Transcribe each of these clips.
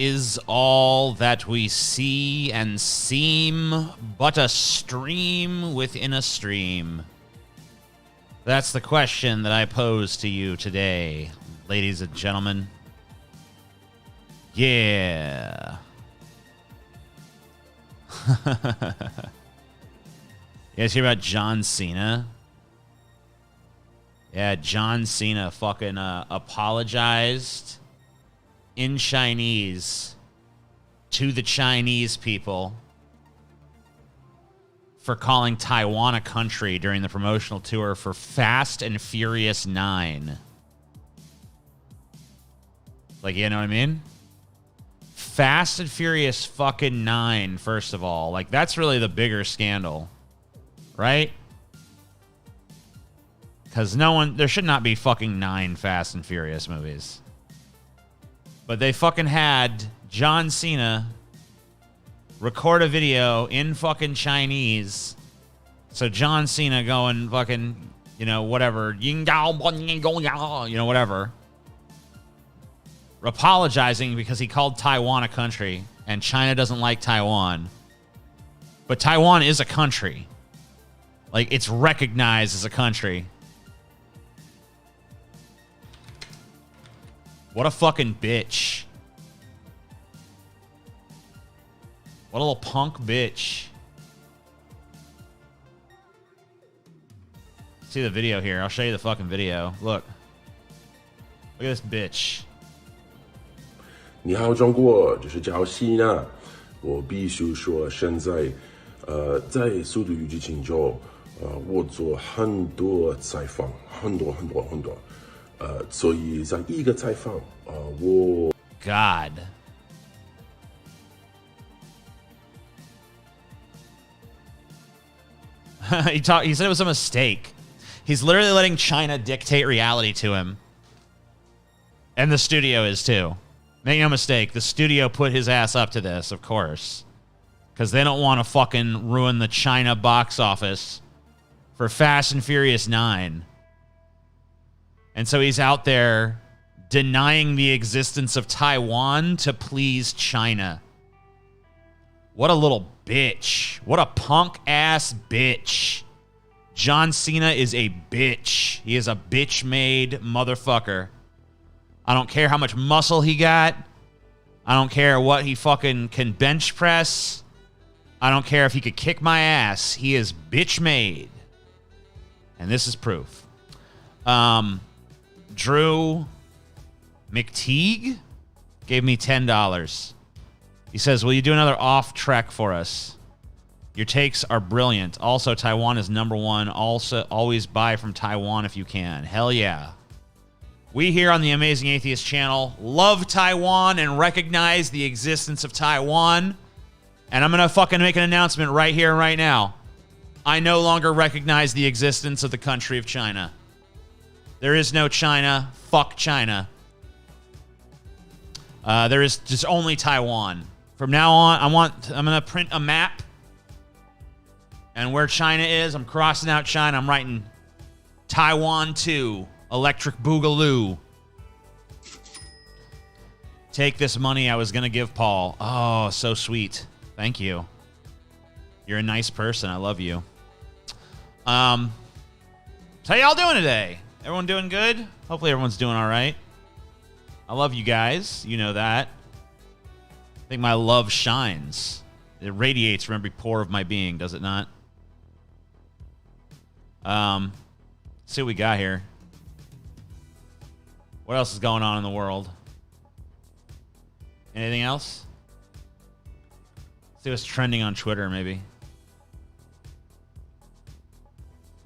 Is all that we see and seem but a stream within a stream? That's the question that I pose to you today, ladies and gentlemen. Yeah. You guys hear about John Cena? Yeah, John Cena fucking apologized in Chinese to the Chinese people for calling Taiwan a country during the promotional tour for Fast and Furious 9. Like, you know what I mean? Fast and Furious fucking 9, first of all. Like, that's really the bigger scandal. Right? Because there should not be fucking 9 Fast and Furious movies. But they fucking had John Cena record a video in fucking Chinese. So John Cena going fucking, you know, whatever. You know, whatever. Apologizing because he called Taiwan a country and China doesn't like Taiwan. But Taiwan is a country. Like, it's recognized as a country. What a fucking bitch. What a little punk bitch. See the video here. I'll show you the fucking video. Look. Look at this bitch. 你好，中国，这是叫西娜。我必须说，现在，在《速度与激情》中，我做很多采访，很多。所以在一个采访，我 God. He said it was a mistake. He's literally letting China dictate reality to him. And the studio is too. Make no mistake, the studio put his ass up to this, of course. Because they don't want to fucking ruin the China box office for Fast and Furious 9. And so he's out there denying the existence of Taiwan to please China. What a little bitch. What a punk-ass bitch. John Cena is a bitch. He is a bitch-made motherfucker. I don't care how much muscle he got. I don't care what he fucking can bench press. I don't care if he could kick my ass. He is bitch-made. And this is proof. Drew McTeague gave me $10. He says, will you do another off trek for us? Your takes are brilliant. Also, Taiwan is #1. Also, always buy from Taiwan if you can. Hell yeah. We here on the Amazing Atheist channel love Taiwan and recognize the existence of Taiwan. And I'm going to fucking make an announcement right here and right now. I no longer recognize the existence of the country of China. There is no China. Fuck China. There is just only Taiwan. From now on, I'm going to print a map. And where China is, I'm crossing out China. I'm writing Taiwan 2, Electric Boogaloo. Take this money I was going to give Paul. Oh, so sweet. Thank you. You're a nice person. I love you. So how y'all doing today? Everyone doing good? Hopefully everyone's doing all right. I love you guys. You know that. I think my love shines. It radiates from every pore of my being, does it not? See what we got here. What else is going on in the world? Anything else? See what's trending on Twitter, maybe.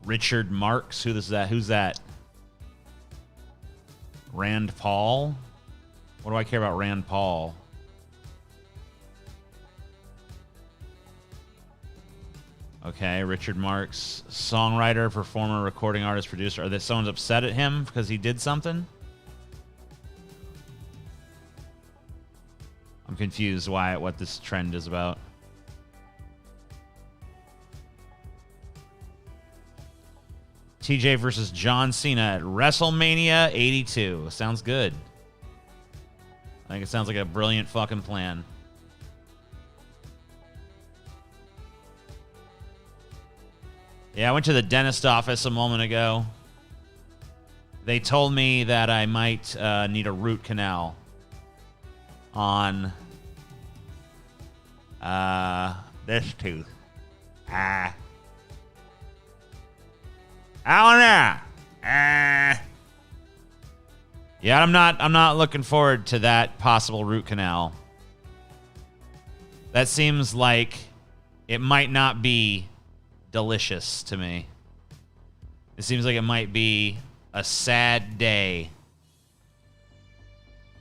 Richard Marks. Who's that? Rand Paul? What do I care about Rand Paul? Okay, Richard Marks. Songwriter, performer, recording artist, producer. Someone's upset at him because he did something? I'm confused what this trend is about. TJ versus John Cena at WrestleMania 82. Sounds good. think it sounds like a brilliant fucking plan. Yeah, I went to the dentist office a moment ago. They told me that I might need a root canal on this tooth. I don't know. Yeah, I'm not looking forward to that possible root canal. That seems like it might not be delicious to me. It seems like it might be a sad day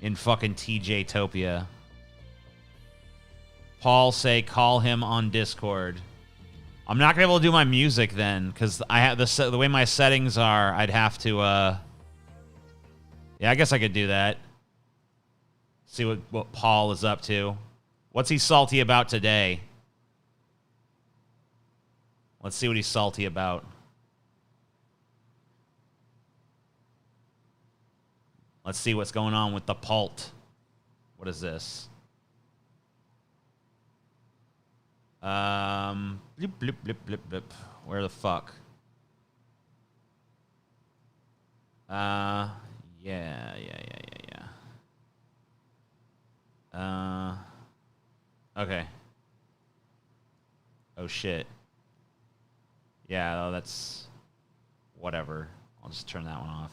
in fucking TJ-topia. Paul say call him on Discord. I'm not gonna be able to do my music then, because I have the way my settings are. I'd have to. Yeah, I guess I could do that. See what Paul is up to. What's he salty about today? Let's see what he's salty about. Let's see what's going on with the Pult. What is this? Blip, blip, blip, blip, blip. Where the fuck? Yeah. Okay. Oh, shit. Yeah, that's... whatever. I'll just turn that one off.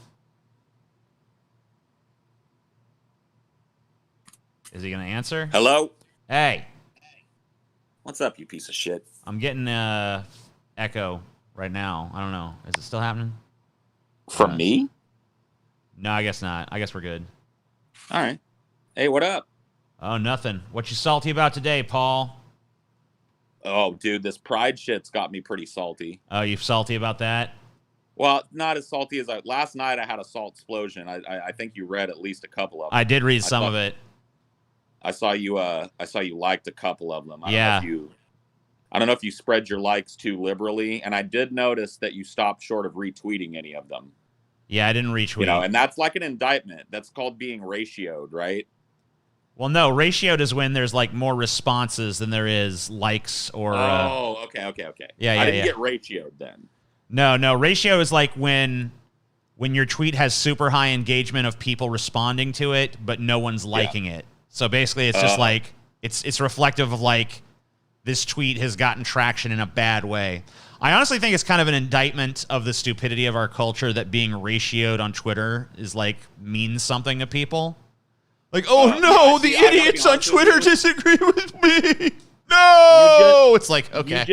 Is he gonna answer? Hello? Hey. What's up, you piece of shit? I'm getting echo right now. I don't know. Is it still happening? From me? No, I guess not. I guess we're good. All right. Hey, what up? Oh, nothing. What you salty about today, Paul? Oh, dude, this pride shit's got me pretty salty. Oh, you salty about that? Well, not as salty as last night I had a salt explosion. I think you read at least a couple of them. I did read some of it. I saw you liked a couple of them. Yeah. I don't know if you spread your likes too liberally, and I did notice that you stopped short of retweeting any of them. Yeah, I didn't retweet. You know, and that's like an indictment. That's called being ratioed, right? Well, no, ratioed is when there's like more responses than there is likes or. Okay. Yeah, I didn't get ratioed then. No. Ratio is like when your tweet has super high engagement of people responding to it, but no one's liking it. So basically, it's just like it's reflective of like this tweet has gotten traction in a bad way. I honestly think it's kind of an indictment of the stupidity of our culture that being ratioed on Twitter is like means something to people. Like, oh no, the idiots on Twitter disagree with me. No, it's like, okay.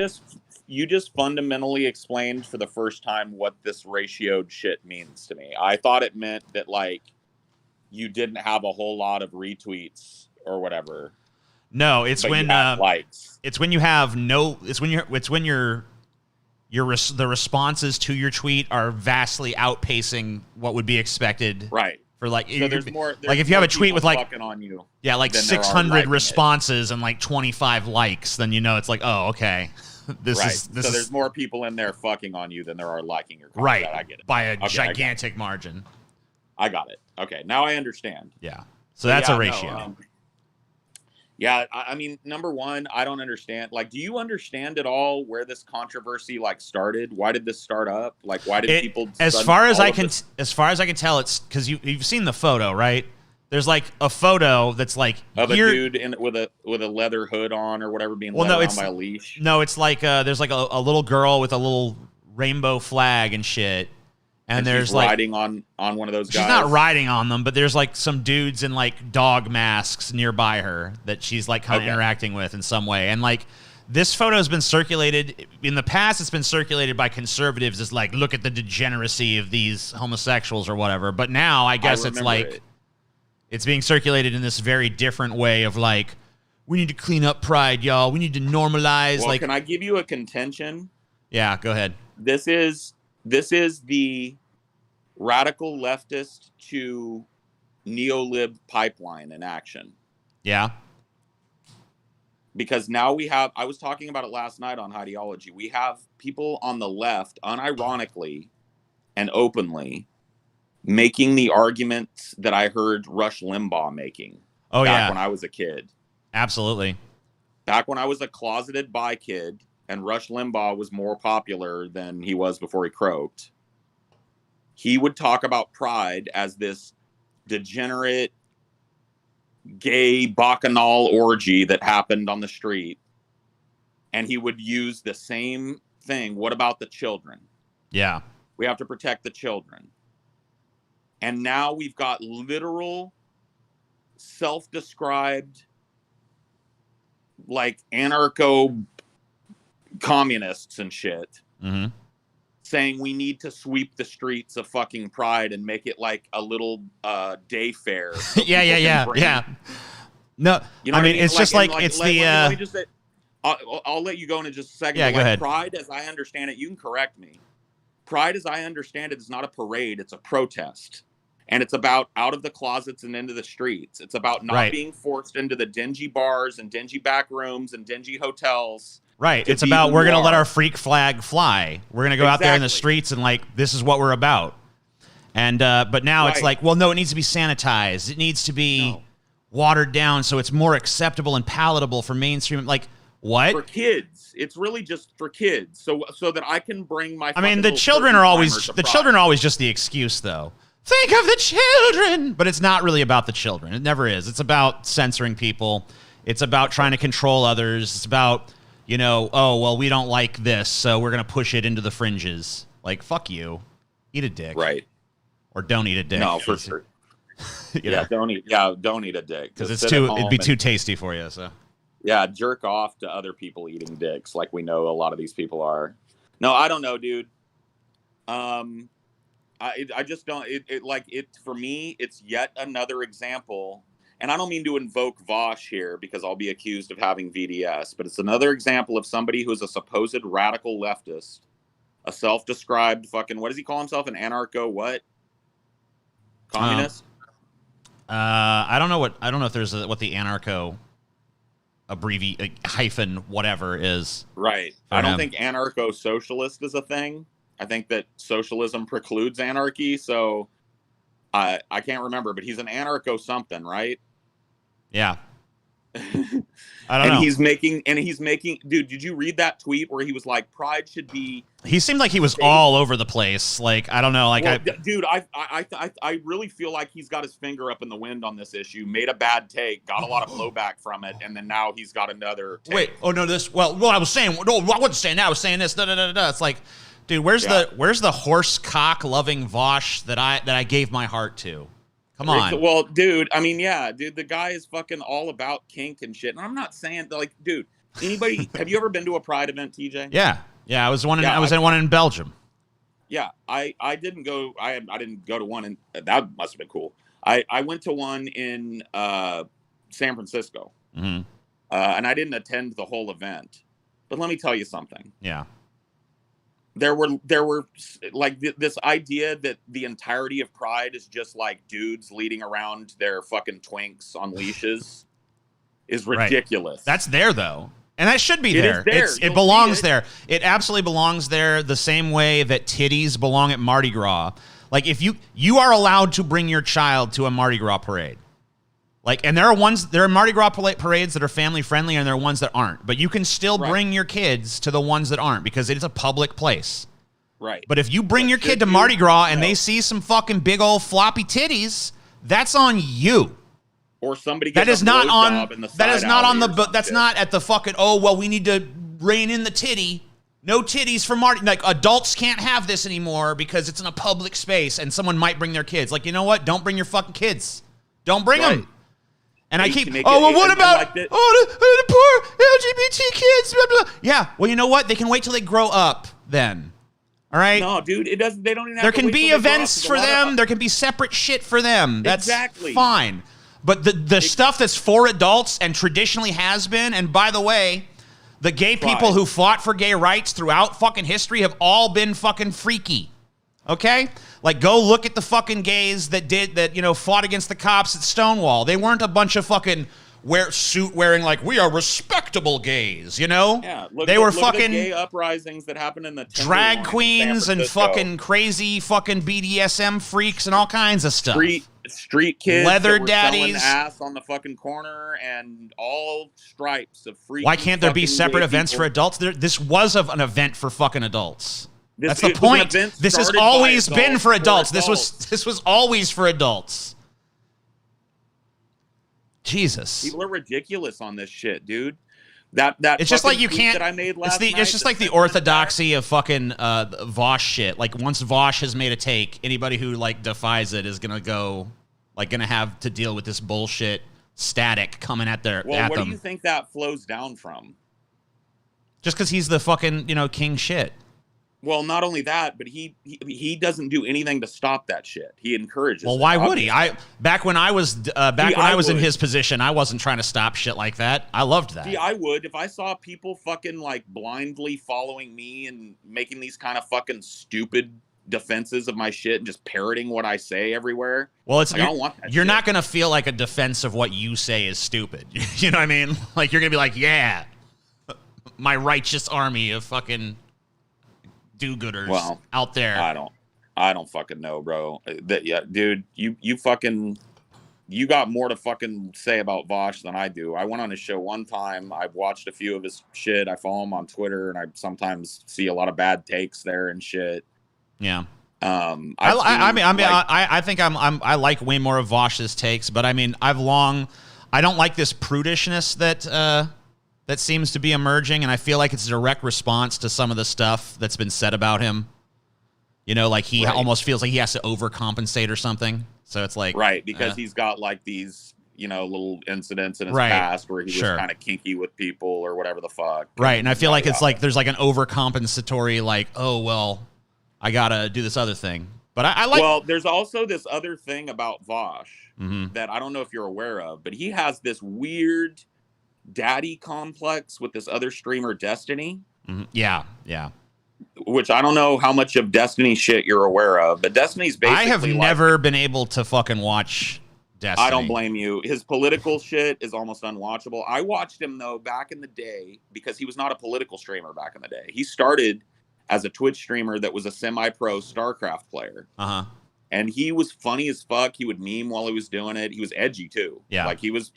You just fundamentally explained for the first time what this ratioed shit means to me. I thought it meant that like you didn't have a whole lot of retweets or whatever. No, it's when likes. It's when you have no. It's when the responses to your tweet are vastly outpacing what would be expected. Right. For like, so there's more. Like if you have a tweet with like on you, yeah, like 600 responses and like 25 likes, then you know it's like, oh, okay, this is. So there's more people in there fucking on you than there are liking your content. Right. I get it By a gigantic margin. I got it. Okay, now I understand. Yeah. So that's a ratio. Yeah, I mean, number one, I don't understand. Like, do you understand at all where this controversy like started? Why did this start up? Like, why did people? As far as I can tell, it's because you've seen the photo, right? There's like a photo that's like of a dude with a leather hood on or whatever being led on by a leash. No, it's like there's like a little girl with a little rainbow flag and shit. And there's she's like riding on one of those guys. She's not riding on them, but there's like some dudes in like dog masks nearby her that she's like kind of interacting with in some way. And like this photo has been circulated in the past. It's been circulated by conservatives as like, look at the degeneracy of these homosexuals or whatever. But now I guess it's like it's being circulated in this very different way of like, we need to clean up pride, y'all. We need to normalize. Well, like, can I give you a contention? Yeah, go ahead. This is the radical leftist to neolib pipeline in action. Yeah. Because now we have, I was talking about it last night on Ideology, we have people on the left, unironically and openly, making the arguments that I heard Rush Limbaugh making. Oh, back when I was a kid. Absolutely. Back when I was a closeted bi kid and Rush Limbaugh was more popular than he was before he croaked, he would talk about Pride as this degenerate gay bacchanal orgy that happened on the street. And he would use the same thing. What about the children? Yeah. We have to protect the children. And now we've got literal self-described like anarcho communists and shit saying we need to sweep the streets of fucking Pride and make it like a little day fair. So yeah. No, you know I mean, it's just like it's let me just say, I'll let you go in just a second. Yeah, go ahead. Pride, as I understand it, you can correct me. Pride, as I understand it, is not a parade. It's a protest. And it's about out of the closets and into the streets. It's about not being forced into the dingy bars and dingy back rooms and dingy hotels. Right. It's about we're going to let our freak flag fly. We're going to go out there in the streets and like, this is what we're about. And but now it's like, well, no, it needs to be sanitized. It needs to be watered down so it's more acceptable and palatable for mainstream. Like, what? For kids. It's really just for kids. So that I can bring my I mean, the children are always just the excuse though. Think of the children. But it's not really about the children. It never is. It's about censoring people. It's about trying to control others. It's about, you know, oh, well, we don't like this, so we're going to push it into the fringes. Like, fuck you. Eat a dick. Right. Or don't eat a dick. No, for sure. Don't eat a dick. Because it'd be too tasty for you, so. Yeah, jerk off to other people eating dicks like we know a lot of these people are. No, I don't know, dude. I just don't, for me, it's yet another example. And I don't mean to invoke Vosh here because I'll be accused of having VDS, but it's another example of somebody who's a supposed radical leftist, a self-described fucking, what does he call himself? An anarcho what? Communist? I don't know if there's what the anarcho hyphen whatever is. Right. I don't think anarcho-socialist is a thing. I think that socialism precludes anarchy, so I can't remember, but he's an anarcho something, right? Yeah. I don't know. He's making, dude, did you read that tweet where he was like, Pride should be... He seemed like he was all over the place. Like, I don't know. Like, well, dude, I really feel like he's got his finger up in the wind on this issue, made a bad take, got a lot of blowback from it, and then now he's got another take. Wait, oh no, I was saying, no, I wasn't saying that, I was saying this, It's like, dude, where's the horse cock loving Vosh that I gave my heart to? Come on. Well, dude, I mean, yeah, dude, the guy is fucking all about kink and shit. And I'm not saying like, dude, anybody, have you ever been to a Pride event, TJ? Yeah. I was in one in Belgium. Yeah, I didn't go. I didn't go to one, and that must have been cool. I went to one in San Francisco, and I didn't attend the whole event. But let me tell you something. Yeah. There were like this idea that the entirety of Pride is just like dudes leading around their fucking twinks on leashes is ridiculous. Right. That's there though. And that should be there. It belongs there. It absolutely belongs there the same way that titties belong at Mardi Gras. Like if you are allowed to bring your child to a Mardi Gras parade. Like, and there are Mardi Gras parades that are family friendly and there are ones that aren't. But you can still bring your kids to the ones that aren't because it is a public place. Right. But if you bring your kid to Mardi Gras and they see some fucking big old floppy titties, that's on you. Or somebody gets that's not at the fucking, oh, well, we need to rein in the titty. No titties for Mardi. Like, adults can't have this anymore because it's in a public space and someone might bring their kids. Like, you know what? Don't bring your fucking kids. Don't bring them. And I keep, what about the poor LGBT kids? Blah, blah. Yeah, well, you know what? They can wait till they grow up then. All right? No, dude, it doesn't. They don't even have there can be events for them. There can be separate shit for them. That's fine. But the stuff that's for adults and traditionally has been, and by the way, the gay people who fought for gay rights throughout fucking history have all been fucking freaky. Okay? Like, go look at the fucking gays that fought against the cops at Stonewall. They weren't a bunch of fucking suit wearing, like, we are respectable gays, you know? Yeah, they were fucking at the gay uprisings that happened in the drag queens and fucking crazy fucking BDSM freaks and all kinds of stuff. street kids, leather that were selling daddies. ass on the fucking corner, and all stripes of freaking. Why can't there be fucking separate gay events people. for adults? This was an event for fucking adults. That's the It was an point. event This has started by always been adults for adults. adults. This was always for adults. Jesus. People are ridiculous on this shit, dude. That It's just like you tweet can't. that I made last night, It's just like the orthodoxy of fucking Vosh shit. Like once Vosh has made a take, anybody who like defies it is gonna have to deal with this bullshit static coming at their. Well, at where them. do you think that flows down from? Just because he's the fucking king shit. Well, not only that, but he doesn't do anything to stop that shit. He encourages. Well, it, why would obviously. he? Back when I was in his position, I wasn't trying to stop shit like that. I loved that. See, I would if I saw people fucking like blindly following me and making these kind of fucking stupid defenses of my shit and just parroting what I say everywhere. Well, it's like, I don't want that you're shit. not gonna feel like a defense of what you say is stupid. You know what I mean? Like you're gonna be like, yeah, my righteous army of fucking do-gooders out there. I don't fucking know, bro. Dude, you got more to fucking say about Vosh than I do. I went on his show one time. I've watched a few of his shit. I follow him on Twitter, and I sometimes see a lot of bad takes there and shit. Yeah. I think I like way more of Vosh's takes, but I mean, I don't like this prudishness that seems to be emerging, and I feel like it's a direct response to some of the stuff that's been said about him. You know, like he almost feels like he has to overcompensate or something. So it's like because he's got like these, little incidents in his past where he was kind of kinky with people or whatever the fuck. Right, and I feel like it's like there's like an overcompensatory, like, oh well, I gotta do this other thing. But I like. Well, there's also this other thing about Vosh that I don't know if you're aware of, but he has this weird daddy complex with this other streamer, Destiny. Yeah. Which I don't know how much of Destiny shit you're aware of, but Destiny's basically. I have never been able to fucking watch Destiny. I don't blame you. His political shit is almost unwatchable. I watched him though back in the day because he was not a political streamer back in the day. He started as a Twitch streamer that was a semi-pro StarCraft player. And he was funny as fuck. He would meme while he was doing it. He was edgy too. Yeah. Like he was,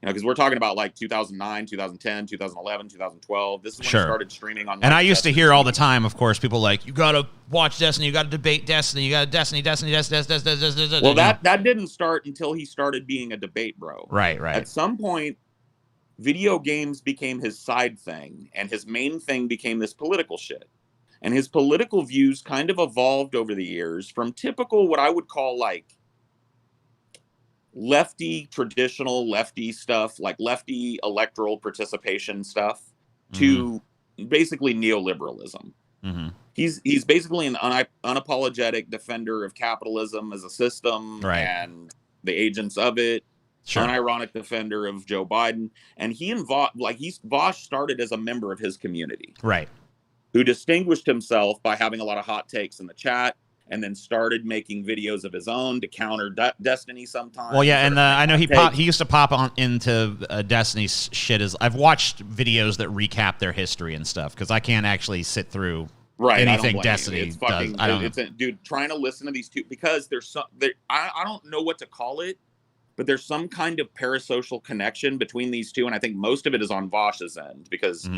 because we're talking about like 2009, 2010, 2011, 2012. This is when he started streaming on. And I used to hear all the time, of course, people like, you got to watch Destiny, you got to debate Destiny, you got to Destiny. Well, that didn't start until he started being a debate bro. Right. At some point, video games became his side thing, and his main thing became this political shit. And his political views kind of evolved over the years from typical, what I would call like lefty, traditional lefty stuff, like lefty electoral participation stuff, to basically neoliberalism. He's basically an unapologetic defender of capitalism as a system and the agents of it. Unironic defender of Joe Biden. And Vosh started as a member of his community. Who distinguished himself by having a lot of hot takes in the chat, and then started making videos of his own to counter Destiny sometimes. Well, yeah, and I know he used to pop on into Destiny's shit. I've watched videos that recap their history and stuff, because I can't actually sit through anything Destiny does. Dude, trying to listen to these two, because I don't know what to call it, but there's some kind of parasocial connection between these two, and I think most of it is on Vosh's end, because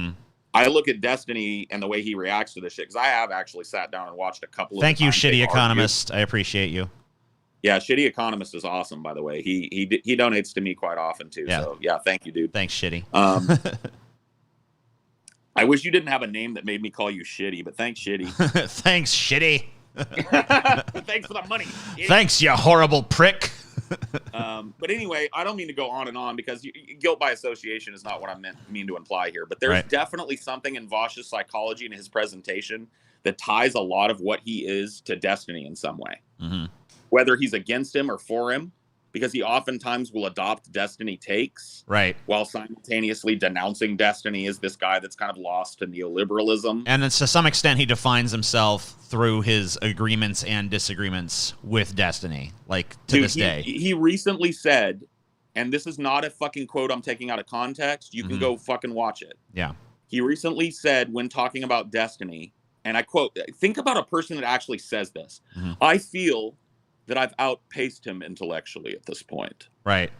I look at Destiny and the way he reacts to this shit, because I have actually sat down and watched a couple of. Thank you, Shitty Economist. I appreciate you. Yeah, Shitty Economist is awesome, by the way. He donates to me quite often too. Yeah. So yeah, thank you, dude. Thanks, Shitty. I wish you didn't have a name that made me call you Shitty, but thanks, Shitty. Thanks, Shitty. Thanks for the money. Idiot. Thanks, you horrible prick. But anyway, I don't mean to go on and on, because guilt by association is not what I mean to imply here. But there's definitely something in Vosh's psychology and his presentation that ties a lot of what he is to Destiny in some way. Whether he's against him or for him, because he oftentimes will adopt Destiny takes, while simultaneously denouncing Destiny as this guy that's kind of lost to neoliberalism. And to some extent, he defines himself through his agreements and disagreements with Destiny, like to this day. He recently said, and this is not a fucking quote I'm taking out of context, you can go fucking watch it. Yeah. He recently said, when talking about Destiny, and I quote, think about a person that actually says this. I feel that I've outpaced him intellectually at this point. Right.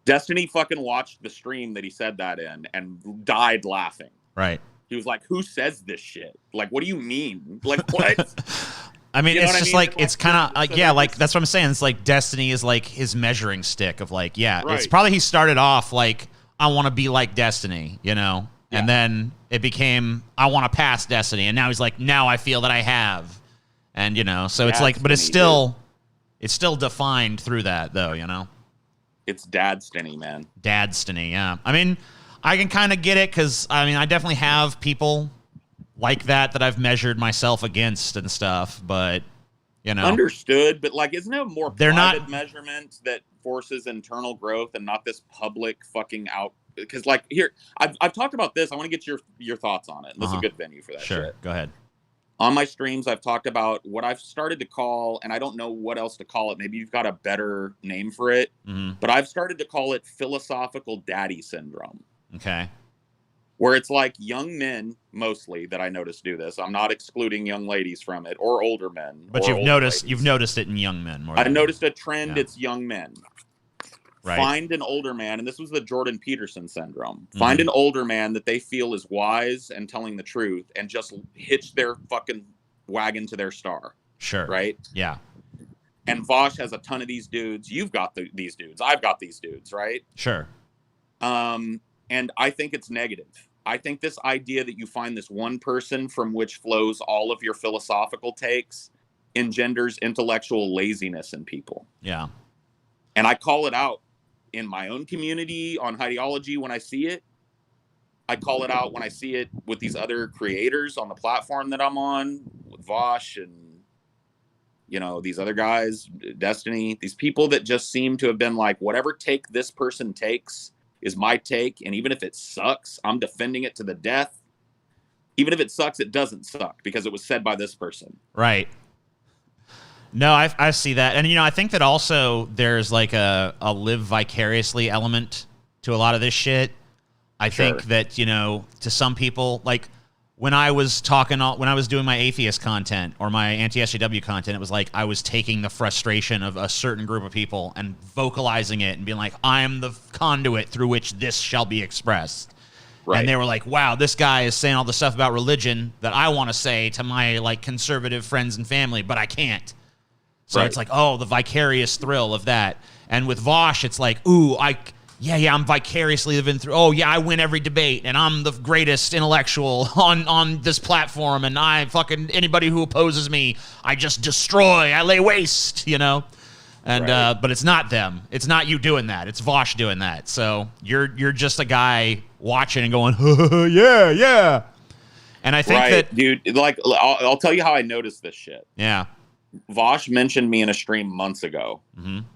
Destiny fucking watched the stream that he said that in and died laughing. Right. He was like, who says this shit? Like, what do you mean? Like, what? I mean, it's just like, it's kind of, so yeah, like, that's what I'm saying. It's like Destiny is like his measuring stick of like, yeah, Right. it's probably he started off like, I want to be like Destiny, you know? Yeah. And then it became, I want to pass Destiny. And now he's like, now I feel that I have. And, you know, so it's like, but it's still defined through that though, you know? It's Dadstiny, man. Dadstiny, yeah. I mean, I can kind of get it because, I mean, I definitely have people like that I've measured myself against and stuff, but, you know. Understood, but, like, isn't it a more They're private not measurement that forces internal growth and not this public fucking out? Because, like, here, I've talked about this. I want to get your thoughts on it. This is a good venue for that Sure, shit. go ahead. On my streams, I've talked about what I've started to call, and I don't know what else to call it. Maybe you've got a better name for it, but I've started to call it philosophical daddy syndrome. Okay. Where it's like young men, mostly, that I notice do this. I'm not excluding young ladies from it, or older men. But you've noticed it in young men more. I noticed a trend. Yeah. It's young men. Right. Find an older man, and this was the Jordan Peterson syndrome. Find an older man that they feel is wise and telling the truth, and just hitch their fucking wagon to their star. Sure. Right? Yeah. And Vosh has a ton of these dudes. You've got these dudes. I've got these dudes, right? Sure. And I think it's negative. I think this idea that you find this one person from which flows all of your philosophical takes engenders intellectual laziness in people. Yeah. And I call it out in my own community on ideology when I see it. I call it out when I see it with these other creators on the platform that I'm on, with Vosh and, you know, these other guys, Destiny, these people that just seem to have been like, whatever take this person takes is my take. And even if it sucks, I'm defending it to the death. Even if it sucks, it doesn't suck because it was said by this person. Right. No, I see that. And, you know, I think that also there's like a live vicariously element to a lot of this shit. I think that, you know, to some people, like when I was doing my atheist content or my anti-SJW content, it was like I was taking the frustration of a certain group of people and vocalizing it and being like, I am the conduit through which this shall be expressed. Right. And they were like, wow, this guy is saying all the stuff about religion that I want to say to my like conservative friends and family, but I can't. So it's like, oh, the vicarious thrill of that. And with Vosh, it's like, ooh, I'm vicariously living through. Oh, yeah, I win every debate, and I'm the greatest intellectual on this platform, and I fucking anybody who opposes me, I just destroy, I lay waste, you know? And but it's not them. It's not you doing that. It's Vosh doing that. So you're just a guy watching and going, yeah, yeah. And I think that, dude, like I'll tell you how I noticed this shit. Yeah. Vosh mentioned me in a stream months ago,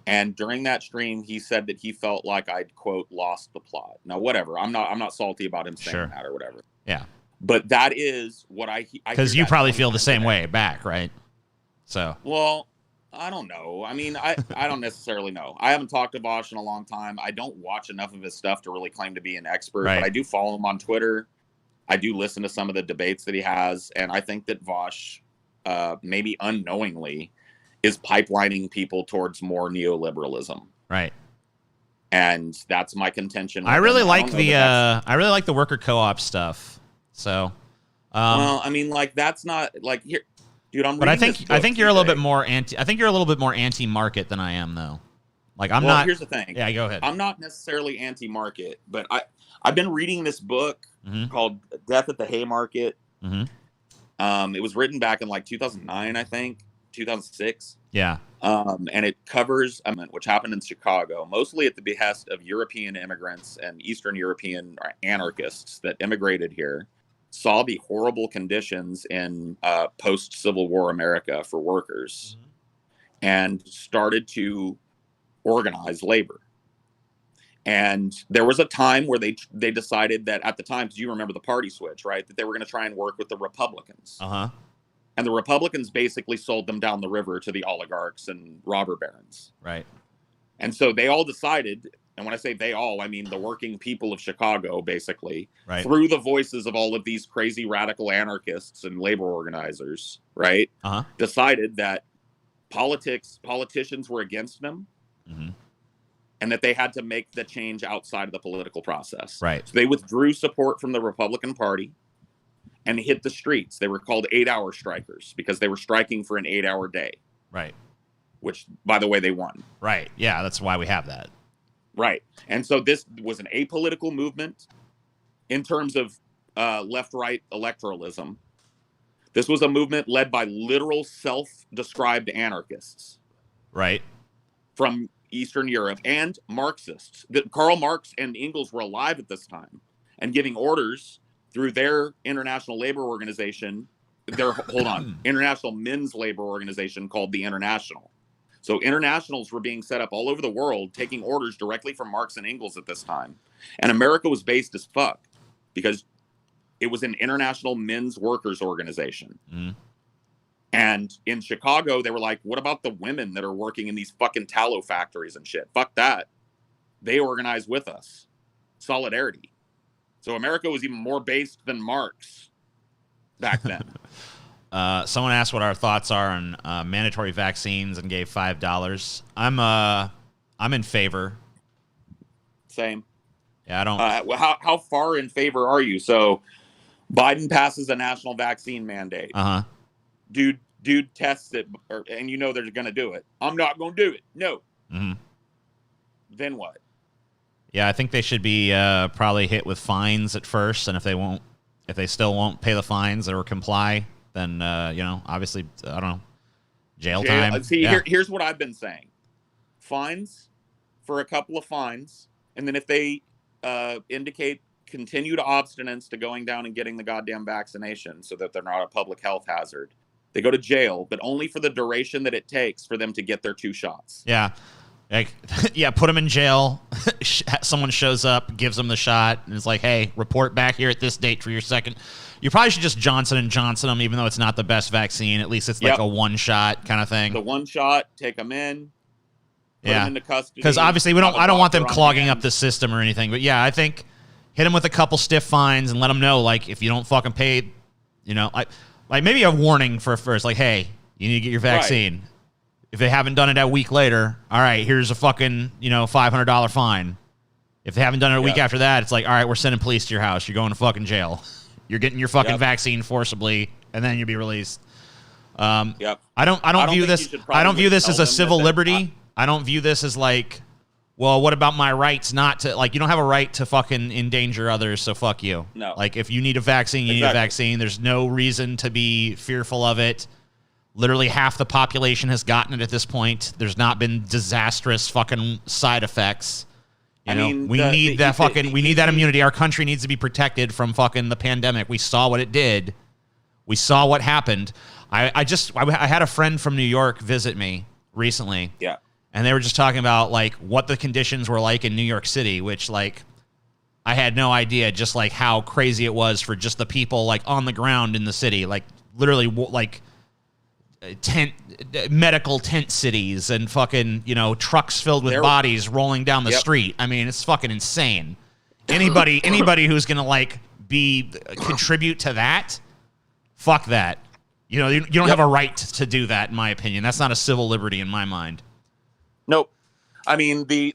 and during that stream, he said that he felt like I'd quote lost the plot. Now, whatever, I'm not salty about him saying that or whatever. Yeah, but that is what I because you probably feel the same way back, right? So, well, I don't know. I mean, I don't necessarily know. I haven't talked to Vosh in a long time. I don't watch enough of his stuff to really claim to be an expert, but I do follow him on Twitter. I do listen to some of the debates that he has, and I think that Vosh, maybe unknowingly, is pipelining people towards more neoliberalism. Right. And that's my contention. I really like the worker co-op stuff. So, well, I mean, like that's not like here, dude. But I think you're a little bit more anti-market than I am, though. Like I'm not. Here's the thing. Yeah, go ahead. I'm not necessarily anti-market, but I've been reading this book called Death at the Haymarket. It was written back in like 2009, I think, 2006. Yeah. And it covers which happened in Chicago, mostly at the behest of European immigrants and Eastern European anarchists that immigrated here, saw the horrible conditions in post-Civil War America for workers, and started to organize labor. And there was a time where they decided that at the time, because you remember the party switch, right? That they were going to try and work with the Republicans. And the Republicans basically sold them down the river to the oligarchs and robber barons. Right. And so they all decided, and when I say they all, I mean the working people of Chicago, basically, through the voices of all of these crazy radical anarchists and labor organizers, right? Decided that politicians were against them, and that they had to make the change outside of the political process. Right. So they withdrew support from the Republican Party and hit the streets. They were called 8-hour strikers because they were striking for an 8-hour day. Right. Which, by the way, they won. Right. Yeah, that's why we have that. Right. And so this was an apolitical movement in terms of left-right electoralism. This was a movement led by literal self-described anarchists. Right. From Eastern Europe and Marxists. That Karl Marx and Engels were alive at this time and giving orders through their International Labor Organization, International Men's Labor Organization called the International. So internationals were being set up all over the world, taking orders directly from Marx and Engels at this time. And America was based as fuck because it was an international men's workers organization. And in Chicago, they were like, what about the women that are working in these fucking tallow factories and shit? Fuck that. They organize with us. Solidarity. So America was even more based than Marx back then. Someone asked what our thoughts are on mandatory vaccines and gave $5. I'm in favor. Same. Yeah, I don't. How far in favor are you? So Biden passes a national vaccine mandate. Dude tests it, and you know they're going to do it. I'm not going to do it. No. Then what? Yeah, I think they should be probably hit with fines at first, and if they still won't pay the fines or comply, then obviously, I don't know, jail time. See, here's what I've been saying: fines for a couple of fines, and then if they indicate continued obstinance to going down and getting the goddamn vaccination, so that they're not a public health hazard. They go to jail, but only for the duration that it takes for them to get their 2 shots. Yeah. Put them in jail. Someone shows up, gives them the shot, and is like, hey, report back here at this date for your second. You probably should just Johnson & Johnson them, even though it's not the best vaccine. At least it's like a one-shot kind of thing. The one shot, take them in, put them into custody. Because obviously I don't want them clogging up the system or anything. But yeah, I think hit them with a couple stiff fines and let them know, like, if you don't fucking pay, like maybe a warning for first, like, hey, you need to get your vaccine. Right. If they haven't done it a week later, all right, here's a fucking, $500 fine. If they haven't done it a week after that, it's like, all right, we're sending police to your house. You're going to fucking jail. You're getting your fucking vaccine forcibly, and then you'll be released. I don't view this as a civil liberty. I don't view this as like, well, what about my rights not to, like, you don't have a right to fucking endanger others, so fuck you. No. Like, if you need a vaccine, you need a vaccine. There's no reason to be fearful of it. Literally half the population has gotten it at this point. There's not been disastrous fucking side effects. We need that immunity. Our country needs to be protected from fucking the pandemic. We saw what it did. We saw what happened. I had a friend from New York visit me recently. Yeah. And they were just talking about, like, what the conditions were like in New York City, which, like, I had no idea just, like, how crazy it was for just the people, like, on the ground in the city. Like, literally, like, medical tent cities and fucking, trucks filled with bodies rolling down the street. I mean, it's fucking insane. Anybody who's going to, like, contribute to that, fuck that. You don't have a right to do that, in my opinion. That's not a civil liberty in my mind. Nope. I mean, the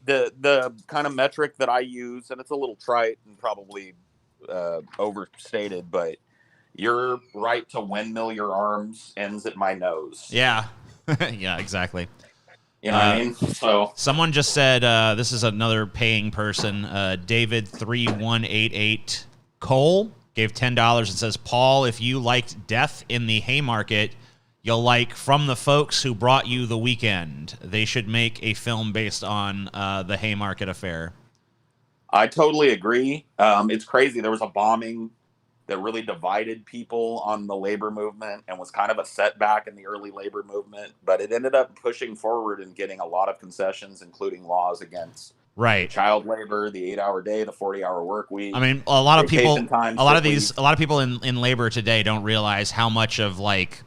kind of metric that I use, and it's a little trite and probably overstated, but your right to windmill your arms ends at my nose. Yeah. Yeah, exactly. You know what I mean? So someone just said, this is another paying person, David3188 Cole gave $10 and says, Paul, if you liked Death in the Haymarket, you'll like From the Folks Who Brought You the Weekend. They should make a film based on the Haymarket affair. I totally agree. It's crazy. There was a bombing that really divided people on the labor movement and was kind of a setback in the early labor movement, but it ended up pushing forward and getting a lot of concessions, including laws against child labor, the 8-hour day, the 40-hour work week. I mean, a lot of people in labor today don't realize how much of, like,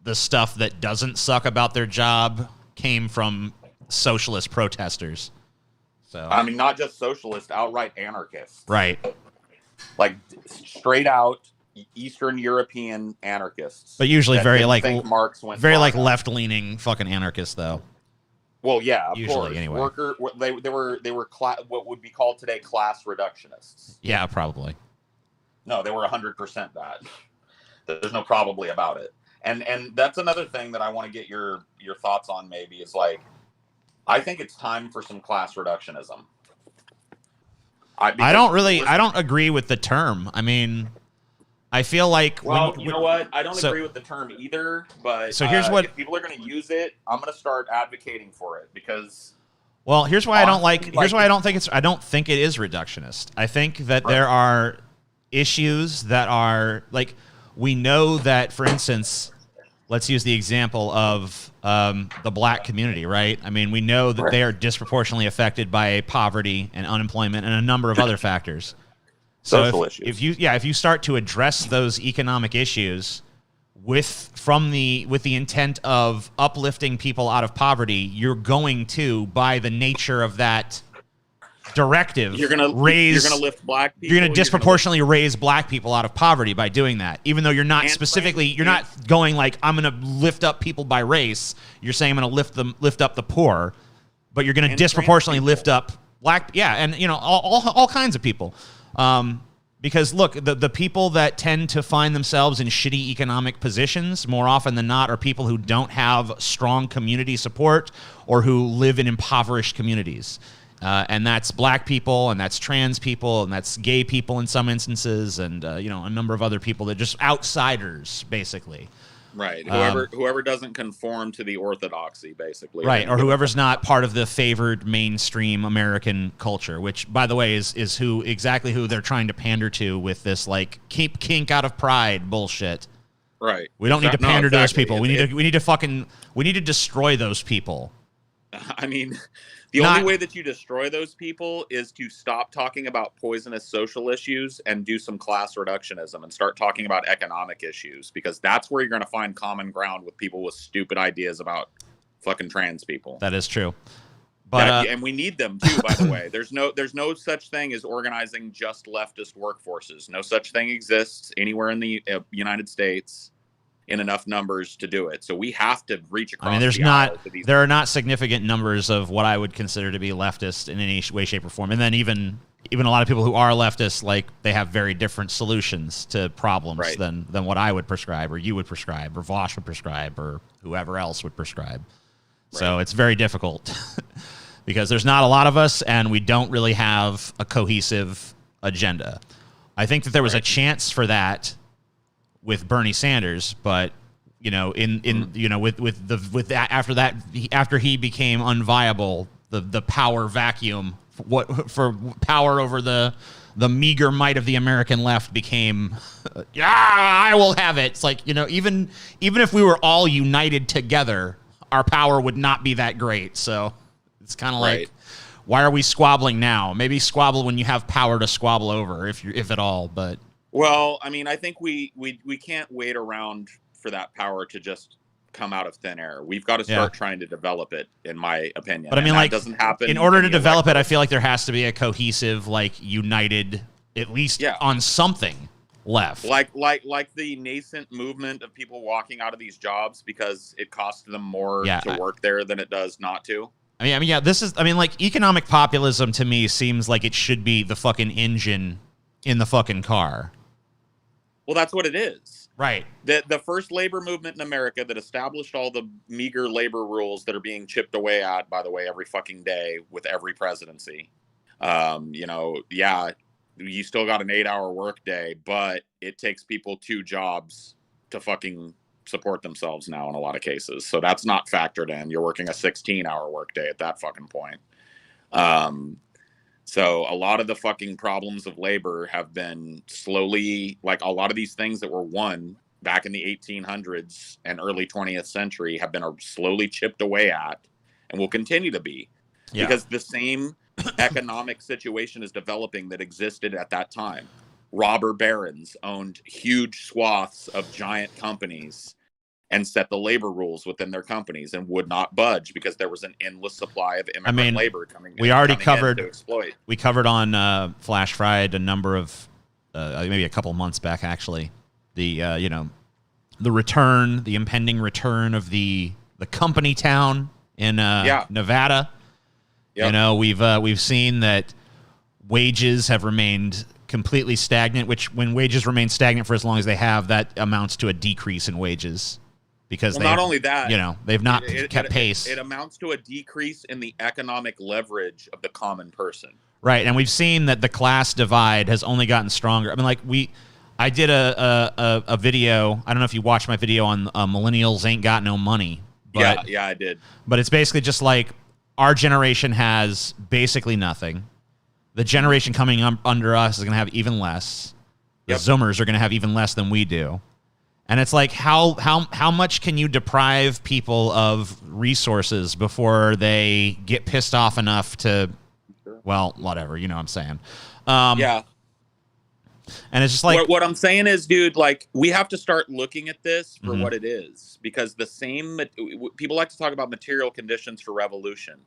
the stuff that doesn't suck about their job came from socialist protesters. So I mean, not just socialist, outright anarchists. Right. Like, straight out Eastern European anarchists, but usually that very didn't like think Marx went very far like enough. left-leaning fucking anarchists though. Well, yeah, of Usually, course. anyway. They were what would be called today class reductionists. Yeah, probably. No, they were 100% that. There's no probably about it. And that's another thing that I want to get your thoughts on. Maybe is like, I think it's time for some class reductionism. I don't agree with the term. I mean, I feel like you know what? I don't agree with the term either. But so here's what, if people are going to use it, I'm going to start advocating for it because. Well, here's why I don't like. Here's why I don't think it's. I don't think it is reductionist. I think that there are issues that are like, we know that, for instance, let's use the example of the black community, right? I mean, we know that they are disproportionately affected by poverty and unemployment and a number of other factors. Social issues. If you start to address those economic issues with the intent of uplifting people out of poverty, you're going to, by the nature of that directive, you're gonna lift black people. You're gonna disproportionately raise black people out of poverty by doing that. Even though you're not specifically, you're not going like, I'm gonna lift up people by race. You're saying I'm gonna lift up the poor, but you're gonna disproportionately lift up black. Yeah, and all kinds of people. Because look, the people that tend to find themselves in shitty economic positions more often than not are people who don't have strong community support or who live in impoverished communities. And that's black people, and that's trans people, and that's gay people in some instances, and a number of other people that are just outsiders, basically. Right. Whoever doesn't conform to the orthodoxy, basically. Right, or whoever's not part of the favored mainstream American culture, which, by the way, is exactly who they're trying to pander to with this like keep kink out of pride bullshit. Right. We don't need to pander to those people. We need to destroy those people. I mean, the only way that you destroy those people is to stop talking about poisonous social issues and do some class reductionism and start talking about economic issues, because that's where you're going to find common ground with people with stupid ideas about fucking trans people. That is true. But and we need them too, by the way. There's no such thing as organizing just leftist workforces. No such thing exists anywhere in the United States in enough numbers to do it. So we have to reach across. I mean, there are not significant numbers of what I would consider to be leftist in any way, shape, or form. And then even a lot of people who are leftists, like, they have very different solutions to problems than what I would prescribe, or you would prescribe, or Vosh would prescribe, or whoever else would prescribe. Right. So it's very difficult because there's not a lot of us, and we don't really have a cohesive agenda. I think that there was a chance for that with Bernie Sanders, but after he became unviable, the power vacuum, for power over the meager might of the American left became, I will have it. It's like, even if we were all united together, our power would not be that great. So it's kind of like, why are we squabbling now? Maybe squabble when you have power to squabble over, if at all, but. Well, I mean, I think we can't wait around for that power to just come out of thin air. We've got to start trying to develop it, in my opinion. But I mean, that doesn't happen. In order to develop it, I feel like there has to be a cohesive, like, united, at least on something left. Like the nascent movement of people walking out of these jobs because it costs them more to work there than it does not to. I mean, like, economic populism to me seems like it should be the fucking engine in the fucking car. Well, that's what it is. Right. The first labor movement in America that established all the meager labor rules that are being chipped away at, by the way, every fucking day with every presidency. You still got an 8-hour work day, but it takes people 2 jobs to fucking support themselves now in a lot of cases. So that's not factored in. You're working a 16-hour work day at that fucking point. So a lot of the fucking problems of labor have been slowly, like, a lot of these things that were won back in the 1800s and early 20th century have been slowly chipped away at and will continue to be because the same economic situation is developing that existed at that time. Robber barons owned huge swaths of giant companies and set the labor rules within their companies and would not budge because there was an endless supply of immigrant labor coming in to exploit. We covered on Flash Fried a number of maybe a couple months back, actually, the return, the impending return of the company town in Nevada. Yep. We've seen that wages have remained completely stagnant, which when wages remain stagnant for as long as they have, that amounts to a decrease in wages because not only that, they've not kept pace. It amounts to a decrease in the economic leverage of the common person. Right, and we've seen that the class divide has only gotten stronger. I mean, I did a video. I don't know if you watched my video on millennials ain't got no money. But, yeah, I did. But it's basically just like our generation has basically nothing. The generation coming under us is going to have even less. The Zoomers are going to have even less than we do. And it's like, how much can you deprive people of resources before they get pissed off enough to, well, whatever, you know what I'm saying? Yeah. And it's just like... What I'm saying is, dude, like, we have to start looking at this for what it is. Because the same... People like to talk about material conditions for revolution.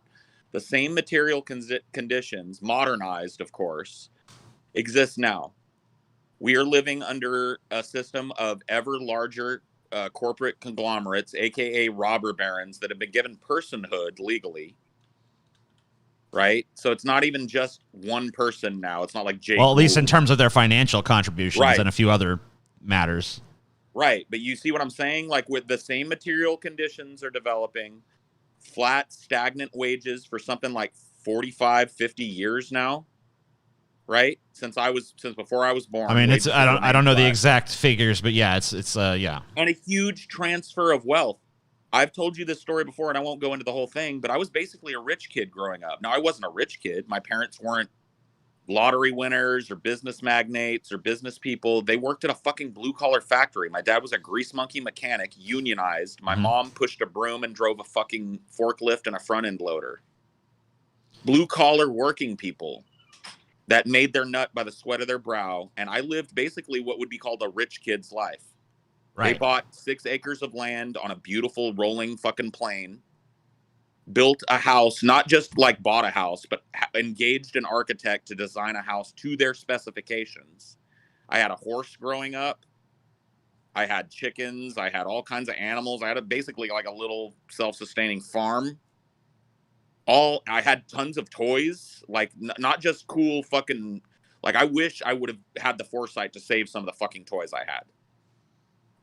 The same material conditions, modernized, of course, exist now. We are living under a system of ever larger corporate conglomerates, a.k.a. robber barons, that have been given personhood legally. Right? So it's not even just one person now. It's not like Jake. Well, at least in terms of their financial contributions and a few other matters. Right. But you see what I'm saying? Like, with the same material conditions are developing, flat, stagnant wages for something like 45, 50 years now. Right? Since before I was born. I mean, I don't know the exact figures, but yeah, it's yeah. And a huge transfer of wealth. I've told you this story before, and I won't go into the whole thing, but I was basically a rich kid growing up. Now, I wasn't a rich kid. My parents weren't lottery winners or business magnates or business people. They worked at a fucking blue-collar factory. My dad was a grease monkey mechanic, unionized. My mom pushed a broom and drove a fucking forklift and a front-end loader. Blue-collar working people that made their nut by the sweat of their brow, and I lived basically what would be called a rich kid's life. Right. They bought 6 acres of land on a beautiful rolling fucking plain, built a house, not just like bought a house, but engaged an architect to design a house to their specifications. I had a horse growing up. I had chickens. I had all kinds of animals. I had basically like a little self-sustaining farm. I had tons of toys, like not just cool fucking, like I wish I would have had the foresight to save some of the fucking toys I had.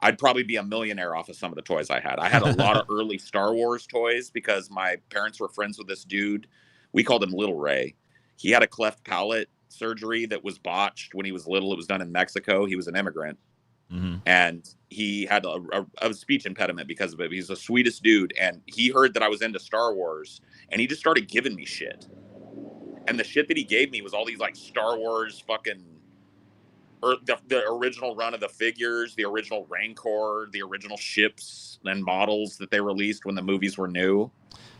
I'd probably be a millionaire off of some of the toys I had. I had a lot of early Star Wars toys because my parents were friends with this dude. We called him Little Ray. He had a cleft palate surgery that was botched when he was little. It was done in Mexico. He was an immigrant. And he had a speech impediment because of it. He's the sweetest dude. And he heard that I was into Star Wars, and he just started giving me shit. And the shit that he gave me was all these like Star Wars fucking... or the original run of the figures, the original Rancor, the original ships and models that they released when the movies were new.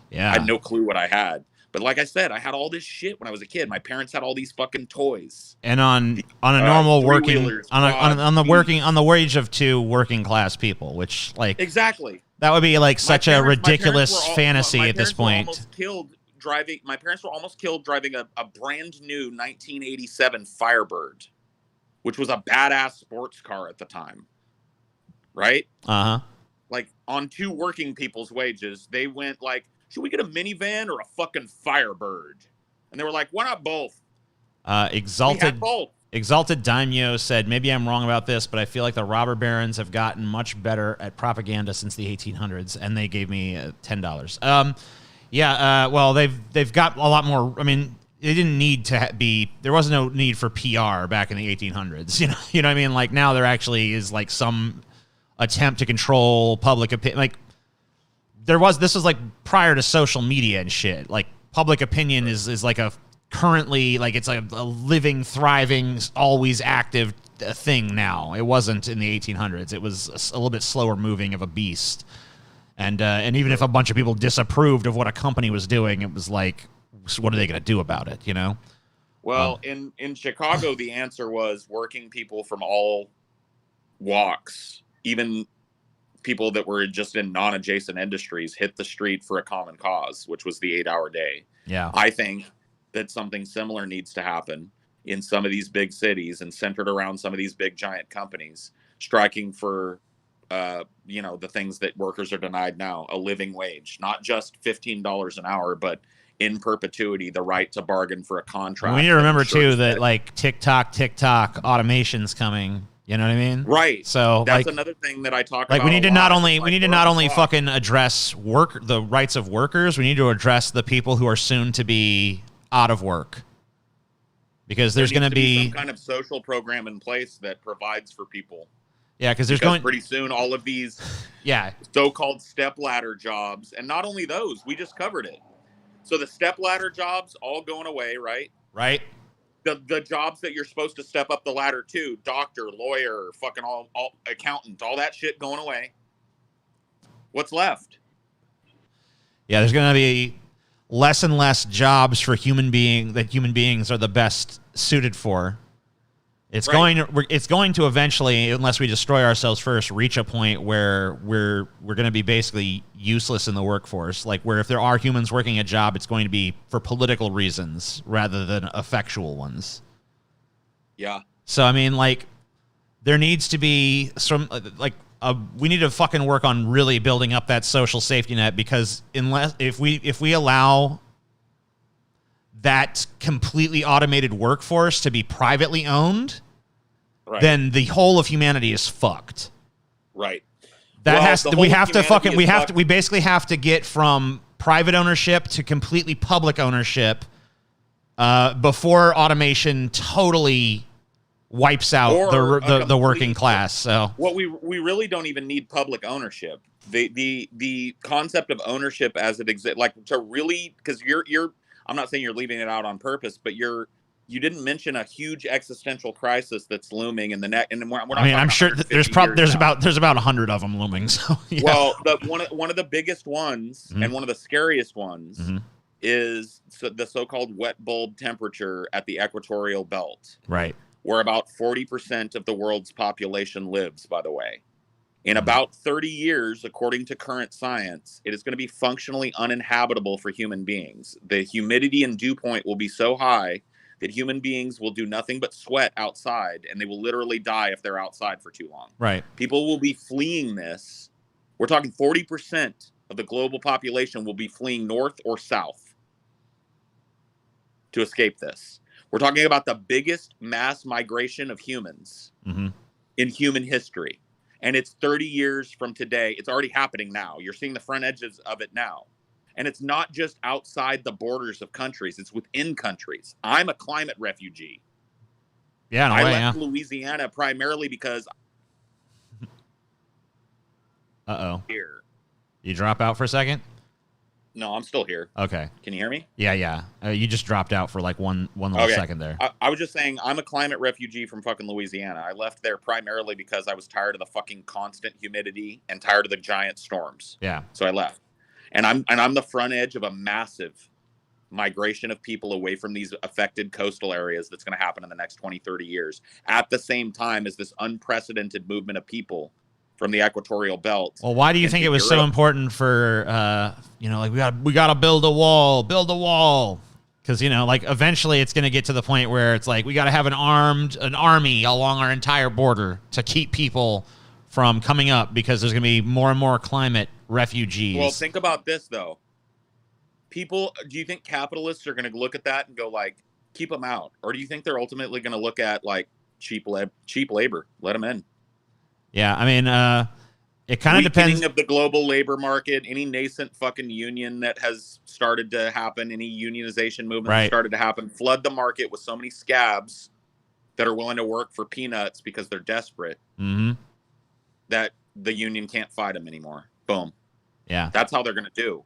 Yeah. I had no clue what I had. But like I said, I had all this shit when I was a kid. My parents had all these fucking toys. And on a normal working on the wage of 2 working class people, which like exactly that would be like such a ridiculous fantasy at this point. My parents were almost killed driving a brand new 1987 Firebird, which was a badass sports car at the time. Right? Like, on 2 working people's wages, they went like, should we get a minivan or a fucking Firebird? And they were like, why not both? Exalted Daimyo said, maybe I'm wrong about this, but I feel like the robber barons have gotten much better at propaganda since the 1800s, and they gave me $10. Well, they've got a lot more. I mean, they didn't need to be. There was no need for PR back in the 1800s. You know what I mean? Like, now there actually is like some attempt to control public opinion. Like, this was like prior to social media and shit. Like, public opinion is like a currently, like, it's like a living, thriving, always active thing now. It wasn't in the 1800s. It was a little bit slower moving of a beast. And even if a bunch of people disapproved of what a company was doing, it was like, what are they going to do about it, you know? Well, in Chicago, the answer was working people from all walks, even people that were just in non-adjacent industries, hit the street for a common cause, which was the 8-hour day. Yeah. I think that something similar needs to happen in some of these big cities and centered around some of these big giant companies. striking for, the things that workers are denied now, a living wage, not just $15 an hour, but in perpetuity, the right to bargain for a contract. We need to remember too that like TikTok automation's coming. You know what I mean? Right. So that's another thing that I talk about. Like we need to not only fucking address the rights of workers. We need to address the people who are soon to be out of work. Because there's going to be some kind of social program in place that provides for people. Yeah, because pretty soon all of these so-called stepladder jobs, and not only those, we just covered it. So the stepladder jobs all going away, right? Right. The jobs that you're supposed to step up the ladder to, doctor, lawyer, fucking all accountant, all that shit going away. What's left? Yeah, there's going to be less and less jobs for human beings are the best suited for. It's going to eventually, unless we destroy ourselves first, reach a point where we're going to be basically useless in the workforce. Like where if there are humans working a job, it's going to be for political reasons rather than effectual ones. Yeah. So I mean, like, there needs to be some we need to fucking work on really building up that social safety net, because if we allow that completely automated workforce to be privately owned, then the whole of humanity is fucked. Right. We basically have to get from private ownership to completely public ownership before automation totally wipes out the working class. So what we really don't even need public ownership. The concept of ownership as it exists, like to really, because you're I'm not saying you're leaving it out on purpose, but you didn't mention a huge existential crisis that's looming in the next. And we're not. I mean, I'm sure there's about 100 of them looming. So yeah. Well, one of the biggest ones and one of the scariest ones is the so-called wet bulb temperature at the equatorial belt, right? Where about 40% of the world's population lives. By the way. In about 30 years, according to current science, it is going to be functionally uninhabitable for human beings. The humidity and dew point will be so high that human beings will do nothing but sweat outside, and they will literally die if they're outside for too long. Right. People will be fleeing this. We're talking 40% of the global population will be fleeing north or south to escape this. We're talking about the biggest mass migration of humans in human history. And it's 30 years from today. It's already happening now. You're seeing the front edges of it now. And it's not just outside the borders of countries. It's within countries. I'm a climate refugee. Yeah, I left Louisiana primarily because... Uh-oh. Here. You drop out for a second? No, I'm still here. Okay. Can you hear me? Yeah. You just dropped out for like one little second there. I was just saying I'm a climate refugee from fucking Louisiana. I left there primarily because I was tired of the fucking constant humidity and tired of the giant storms. Yeah. So I left. And I'm the front edge of a massive migration of people away from these affected coastal areas that's going to happen in the next 20, 30 years. At the same time as this unprecedented movement of people from the equatorial belt. Well, why do you think it was so important for, we got to build a wall. Because, eventually it's going to get to the point where it's like, we got to have an army along our entire border to keep people from coming up, because there's going to be more and more climate refugees. Well, think about this, though. Do you think capitalists are going to look at that and go, like, keep them out? Or do you think they're ultimately going to look at, like, cheap labor? Let them in. Yeah, I mean, it kind of depends. Of the global labor market, any nascent fucking union that has started to happen, any unionization movement that started to happen, flood the market with so many scabs that are willing to work for peanuts because they're desperate that the union can't fight them anymore. Boom. Yeah. That's how they're going to do.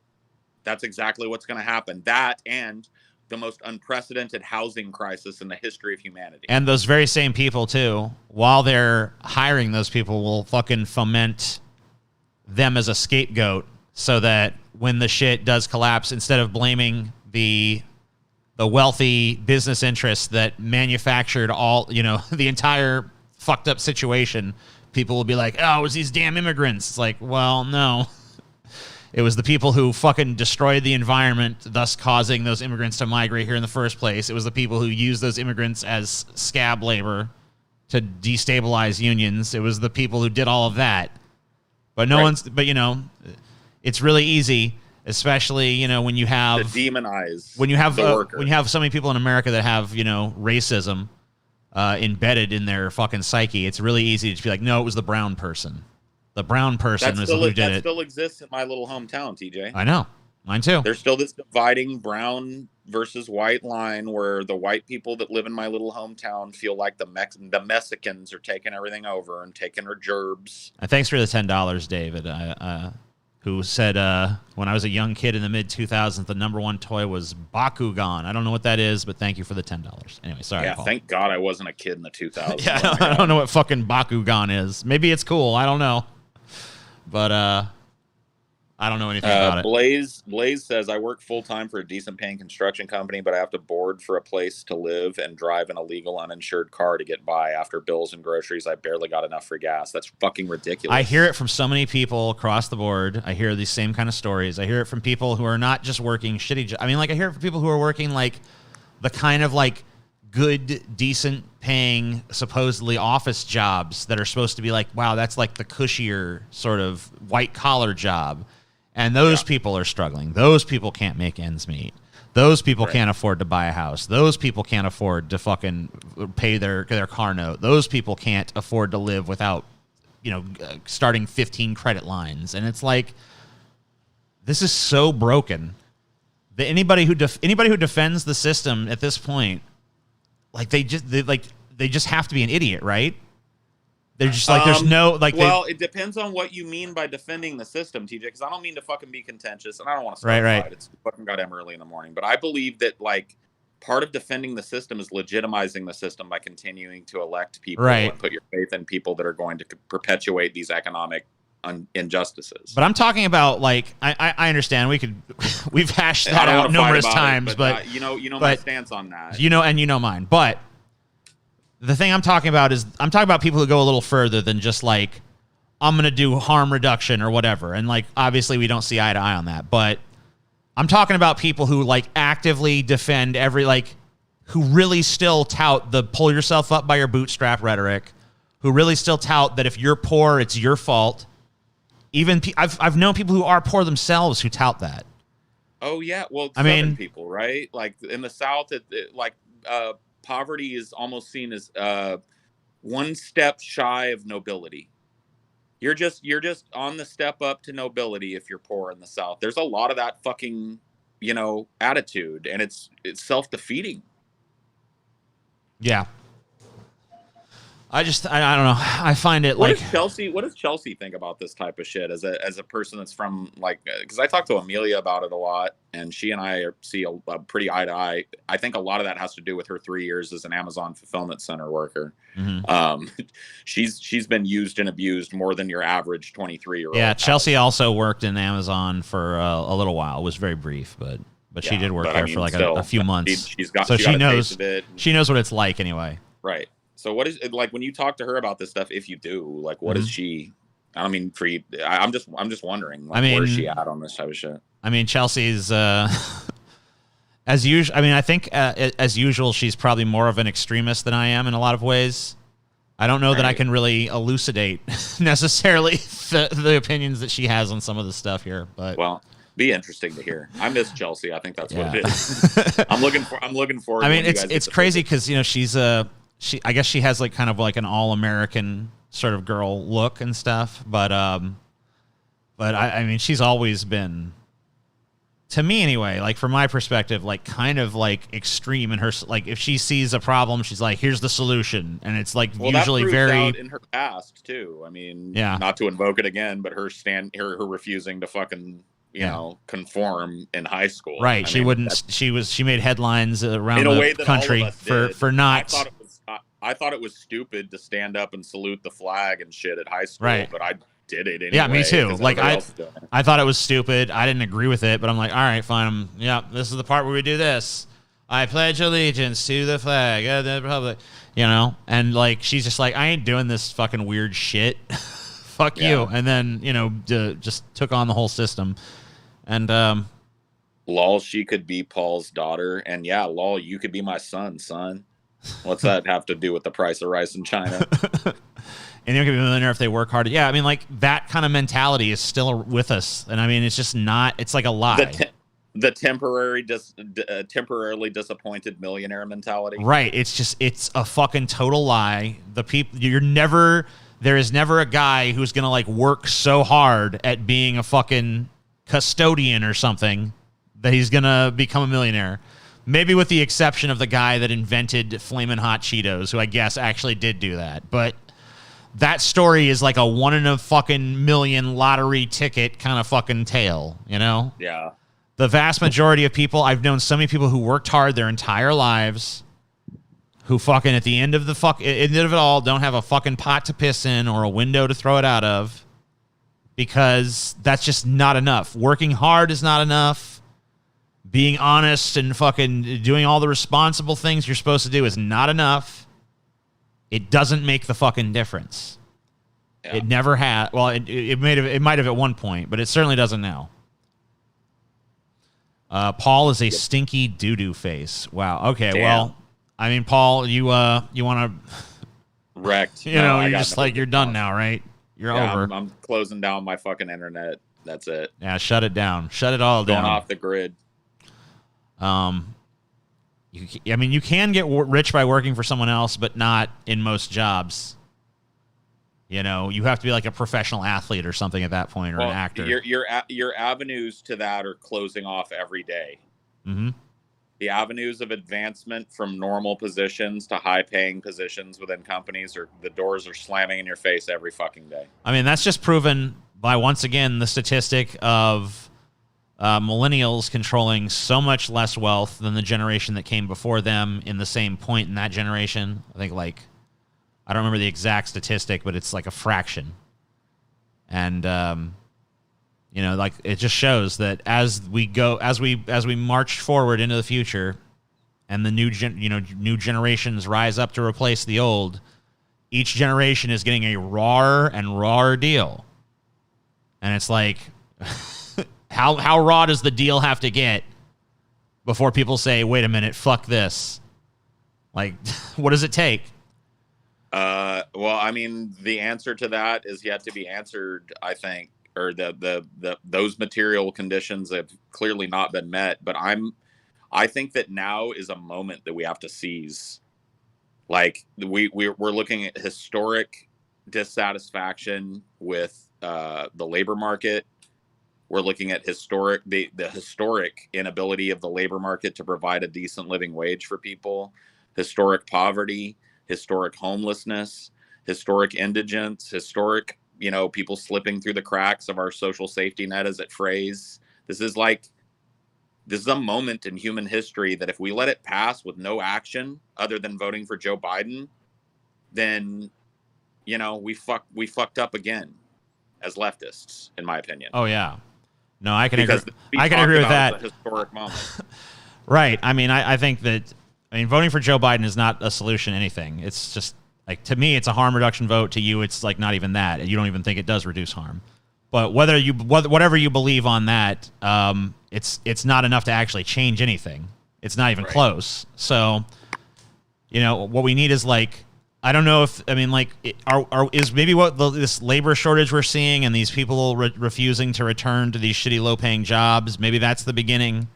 That's exactly what's going to happen. That and the most unprecedented housing crisis in the history of humanity. And those very same people, too, while they're hiring those people, will fucking foment them as a scapegoat so that when the shit does collapse, instead of blaming the wealthy business interests that manufactured the entire fucked up situation, people will be like, oh, it was these damn immigrants. It's like, well, no. It was the people who fucking destroyed the environment, thus causing those immigrants to migrate here in the first place. It was the people who used those immigrants as scab labor to destabilize unions. It was the people who did all of that. But but it's really easy, especially, when you have to demonize when you have the worker. when you have so many people in America that have, racism embedded in their fucking psyche. It's really easy to be like, no, it was the brown person. The brown person was who did it. That still exists in my little hometown, TJ. I know. Mine too. There's still this dividing brown versus white line where the white people that live in my little hometown feel like the Mexicans are taking everything over and taking our gerbs. Thanks for the $10, David, who said when I was a young kid in the mid-2000s, the number one toy was Bakugan. I don't know what that is, but thank you for the $10. Anyway, sorry, Yeah, Paul. Thank God I wasn't a kid in the 2000s. Yeah, I don't know what fucking Bakugan is. Maybe it's cool. I don't know. But I don't know anything about it. Blaze says, I work full-time for a decent-paying construction company, but I have to board for a place to live and drive an illegal uninsured car to get by. After bills and groceries, I barely got enough for gas. That's fucking ridiculous. I hear it from so many people across the board. I hear these same kind of stories. I hear it from people who are not just working shitty jobs. I mean, I hear it from people who are working, the kind of, good, decent paying, supposedly office jobs that are supposed to be wow, that's the cushier sort of white collar job. And those people are struggling. Those people can't make ends meet. Those people can't afford to buy a house. Those people can't afford to fucking pay their car note. Those people can't afford to live without, starting 15 credit lines. And it's this is so broken that anybody who defends the system at this point, they just have to be an idiot, right? They're just there's no Well, it depends on what you mean by defending the system, TJ. Because I don't mean to fucking be contentious, and I don't want to start a fight. It's fucking goddamn early in the morning. But I believe that part of defending the system is legitimizing the system by continuing to elect people and put your faith in people that are going to perpetuate these economic injustices. But I'm talking about I understand we've hashed that out numerous times, but my stance on that. You know mine, but. The thing I'm talking about is people who go a little further than just I'm going to do harm reduction or whatever. And obviously we don't see eye to eye on that, but I'm talking about people who actively defend who really still tout the pull yourself up by your bootstrap rhetoric, who really still tout that if you're poor, it's your fault. Even I've known people who are poor themselves who tout that. Oh yeah. Well, Southern people, right? In the South, poverty is almost seen as one step shy of nobility. You're just on the step up to nobility if you're poor in the South. There's a lot of that fucking, attitude, and it's self-defeating. Yeah. I don't know. I find it what does Chelsea think about this type of shit as a person that's from because I talk to Amelia about it a lot, and she and I see a pretty eye to eye. I think a lot of that has to do with her 3 years as an Amazon fulfillment center worker. Mm-hmm. She's been used and abused more than your average 23-year-old. Yeah, Chelsea also worked in Amazon for a little while. It was very brief, but she did work there for a few months. She knows what it's like anyway. Right. So what is it when you talk to her about this stuff? If you do, what is she? I don't mean for you. I'm just wondering. Where is she at on this type of shit? I mean, Chelsea's as usual. I mean, I think as usual, she's probably more of an extremist than I am in a lot of ways. I don't know that I can really elucidate necessarily the opinions that she has on some of the stuff here, but be interesting to hear. I miss Chelsea. I think that's what it is. I'm looking forward. I mean, it's crazy because she's I guess she has kind of an all-American sort of girl look and stuff, but I mean, she's always been, to me anyway, from my perspective, kind of extreme in her, if she sees a problem, she's here's the solution, and it's usually that very out in her past too. I mean, not to invoke it again, but her refusing to fucking conform in high school. Right. She wouldn't. She made headlines around the country for not. I thought it was stupid to stand up and salute the flag and shit at high school, but I did it anyway. Yeah, me too. I thought it was stupid. I didn't agree with it, but I'm like, all right, fine. This is the part where we do this. I pledge allegiance to the flag of the Republic, and she's just I ain't doing this fucking weird shit. Fuck you. And then, just took on the whole system. And, lol, she could be Paul's daughter. And lol, you could be my son. What's that have to do with the price of rice in China? Anyone can be a millionaire if they work hard. Yeah, I mean, like, that kind of mentality is still with us. And I mean, it's just not, it's like a lie. The temporarily disappointed millionaire mentality. Right. It's a fucking total lie. There is never a guy who's going to, like, work so hard at being a fucking custodian or something that he's going to become a millionaire. Maybe with the exception of the guy that invented Flamin' Hot Cheetos, who I guess actually did do that. But that story is like a 1 in a fucking million lottery ticket kind of fucking tale, you know? Yeah. The vast majority of people, I've known so many people who worked hard their entire lives, who fucking at the end of it all don't have a fucking pot to piss in or a window to throw it out of, because that's just not enough. Working hard is not enough. Being honest and fucking doing all the responsible things you're supposed to do is not enough. It doesn't make the fucking difference. Yeah. It never had. Well, it might have at one point, but it certainly doesn't now. Paul is a stinky doo-doo face. Wow. Okay. Damn. Well, I mean, Paul, you want to wrecked? You're just like, you're done now, right? You're over. I'm closing down my fucking internet. That's it. Yeah, shut it down. Shut it all down. Going off the grid. You can get rich by working for someone else, but not in most jobs. You know, you have to be like a professional athlete or something at that point, or an actor. Your avenues to that are closing off every day. Mm-hmm. The avenues of advancement from normal positions to high-paying positions within companies, the doors are slamming in your face every fucking day. I mean, that's just proven by, once again, the statistic of millennials controlling so much less wealth than the generation that came before them in the same point in that generation. I think, like, I don't remember the exact statistic, but it's like a fraction. And like, it just shows that as we march forward into the future, and the new generations rise up to replace the old, each generation is getting a rawer and rawer deal. And it's like, how raw does the deal have to get before people say, wait a minute, fuck this? Like, what does it take? Well, I mean, the answer to that is yet to be answered, I think, or those material conditions have clearly not been met. But I think that now is a moment that we have to seize. Like, we're looking at historic dissatisfaction with the labor market. We're looking at the historic inability of the labor market to provide a decent living wage for people, historic poverty, historic homelessness, historic indigence, historic, people slipping through the cracks of our social safety net, as it phrase. This is a moment in human history that if we let it pass with no action other than voting for Joe Biden, then, we fucked up again as leftists, in my opinion. Oh, yeah. No, I can agree with that. A historic moment. Right. I mean, I think that, voting for Joe Biden is not a solution to anything. It's just, like, to me, it's a harm reduction vote. To you, it's like not even that. You don't even think it does reduce harm. But whatever you believe on that, it's not enough to actually change anything. It's not even close. So, what we need is, like, I don't know if, is maybe what this labor shortage we're seeing and these people refusing to return to these shitty low-paying jobs, maybe that's the beginning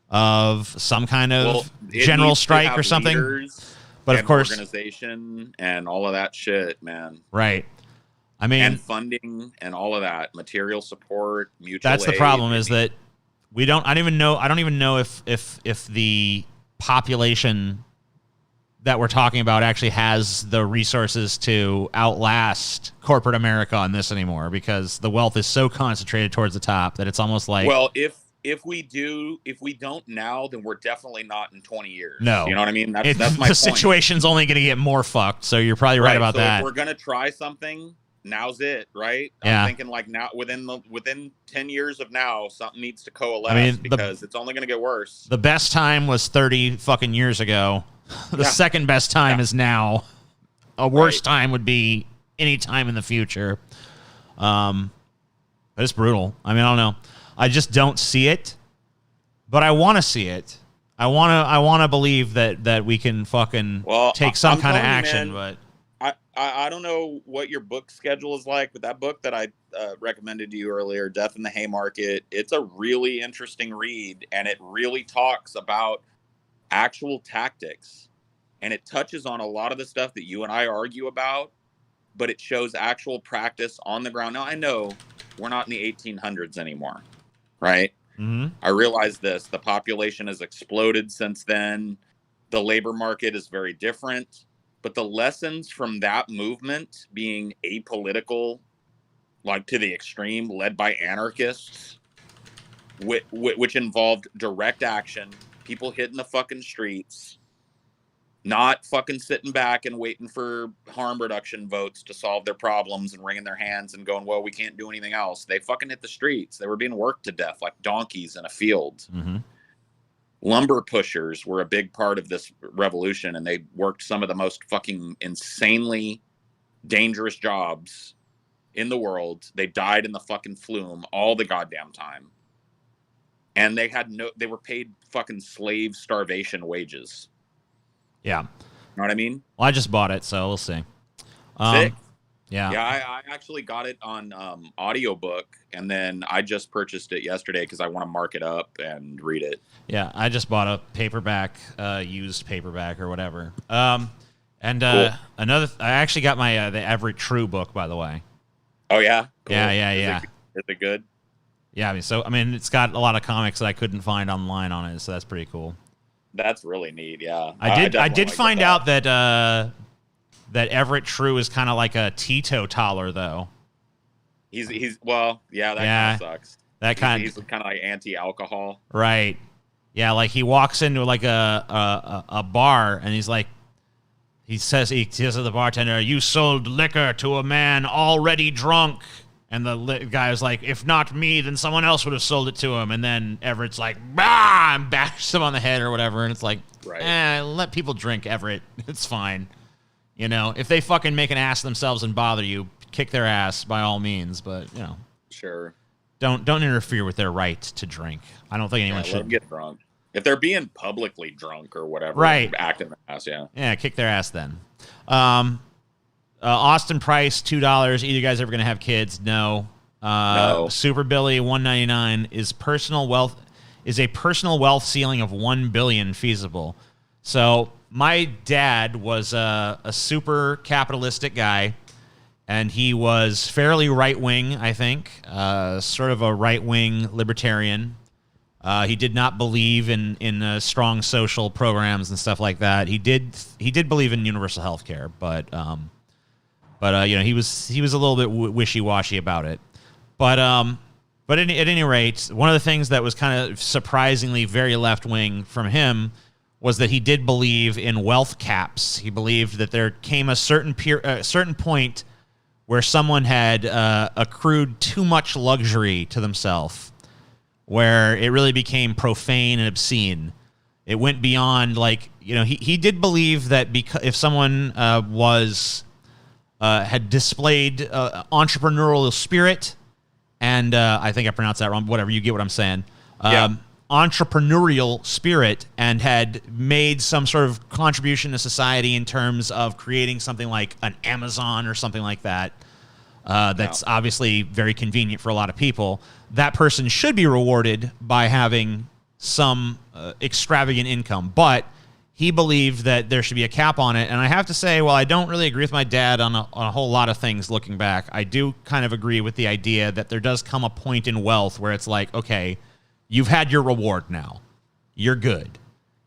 of some kind of general strike or something. But of course, organization and all of that shit, man. Right. And funding and all of that, material support, mutual That's aid. The problem is that I don't even know if the population that we're talking about actually has the resources to outlast corporate America on this anymore, because the wealth is so concentrated towards the top that it's almost like, well, if we don't now, then we're definitely not in 20 years. No. You know what I mean? That's my point. The situation's only going to get more fucked, so you're probably right about that. If we're going to try something, now's it, right? Yeah. I'm thinking, like, now within 10 years of now, something needs to coalesce, because it's only going to get worse. The best time was 30 fucking years ago. The second best time is now. A worse time would be any time in the future. But it's brutal. I don't know. I just don't see it, but I want to see it. I wanna believe that we can fucking take some kind of action, but I don't know what your book schedule is like, but that book that I recommended to you earlier, Death in the Haymarket, it's a really interesting read, and it really talks about actual tactics, and it touches on a lot of the stuff that you and I argue about, but it shows actual practice on the ground. Now, I know we're not in the 1800s anymore, right? mm-hmm. I realize this. The population has exploded since then. The labor market is very different. But the lessons from that movement being apolitical, like to the extreme, led by anarchists, which involved direct action, people hitting the fucking streets, not fucking sitting back and waiting for harm reduction votes to solve their problems and wringing their hands and going, well, we can't do anything else. They fucking hit the streets. They were being worked to death like donkeys in a field. Mm-hmm. Lumber pushers were a big part of this revolution, and they worked some of the most fucking insanely dangerous jobs in the world. They died in the fucking flume all the goddamn time. And they were paid fucking slave starvation wages. Yeah. You know what I mean? Well, I just bought it, so we'll see. Sick. Yeah. Yeah, I actually got it on audiobook, and then I just purchased it yesterday because I want to mark it up and read it. Yeah, I just bought a paperback, used paperback or whatever. Cool. I actually got my the Everett True book, by the way. Oh yeah, cool. Yeah. Is it good? Yeah, I mean, it's got a lot of comics that I couldn't find online on it, so that's pretty cool. That's really neat. Yeah, I did find out that Everett True is kind of like a teetotaler, though. He's well, yeah, that kind of sucks. He's kind of like anti-alcohol, right? Yeah, like he walks into like a bar, and he's like, he says to the bartender, "You sold liquor to a man already drunk." And the guy was like, "If not me, then someone else would have sold it to him." And then Everett's like, "Bah!" and bashes him on the head or whatever. And it's like, let people drink, Everett. It's fine. You know, if they fucking make an ass of themselves and bother you, kick their ass by all means. But, you know. Sure. Don't interfere with their right to drink. I don't think anyone should. Let them get drunk. If they're being publicly drunk or whatever, right. Acting their ass, yeah. Yeah, kick their ass then. Austin Price, $2. Either you guys ever going to have kids? No. No. Super Billy, $1.99. Is a personal wealth ceiling of $1 billion feasible? So my dad was a super capitalistic guy, and he was fairly right-wing, I think, sort of a right-wing libertarian. He did not believe in strong social programs and stuff like that. He did believe in universal health care, but you know, he was a little bit wishy-washy about it. But at any rate, one of the things that was kind of surprisingly very left-wing from him was that he did believe in wealth caps. He believed that there came a certain point where someone had accrued too much luxury to themselves, where it really became profane and obscene. It went beyond, like, you know, he did believe that if someone had displayed entrepreneurial spirit, and I think I pronounced that wrong, whatever, you get what I'm saying. Entrepreneurial spirit, and had made some sort of contribution to society in terms of creating something like an Amazon or something like that. That's obviously very convenient for a lot of people. That person should be rewarded by having some extravagant income, but he believed that there should be a cap on it. And I have to say, while I don't really agree with my dad on a whole lot of things looking back, I do kind of agree with the idea that there does come a point in wealth where it's like, okay, you've had your reward now. You're good.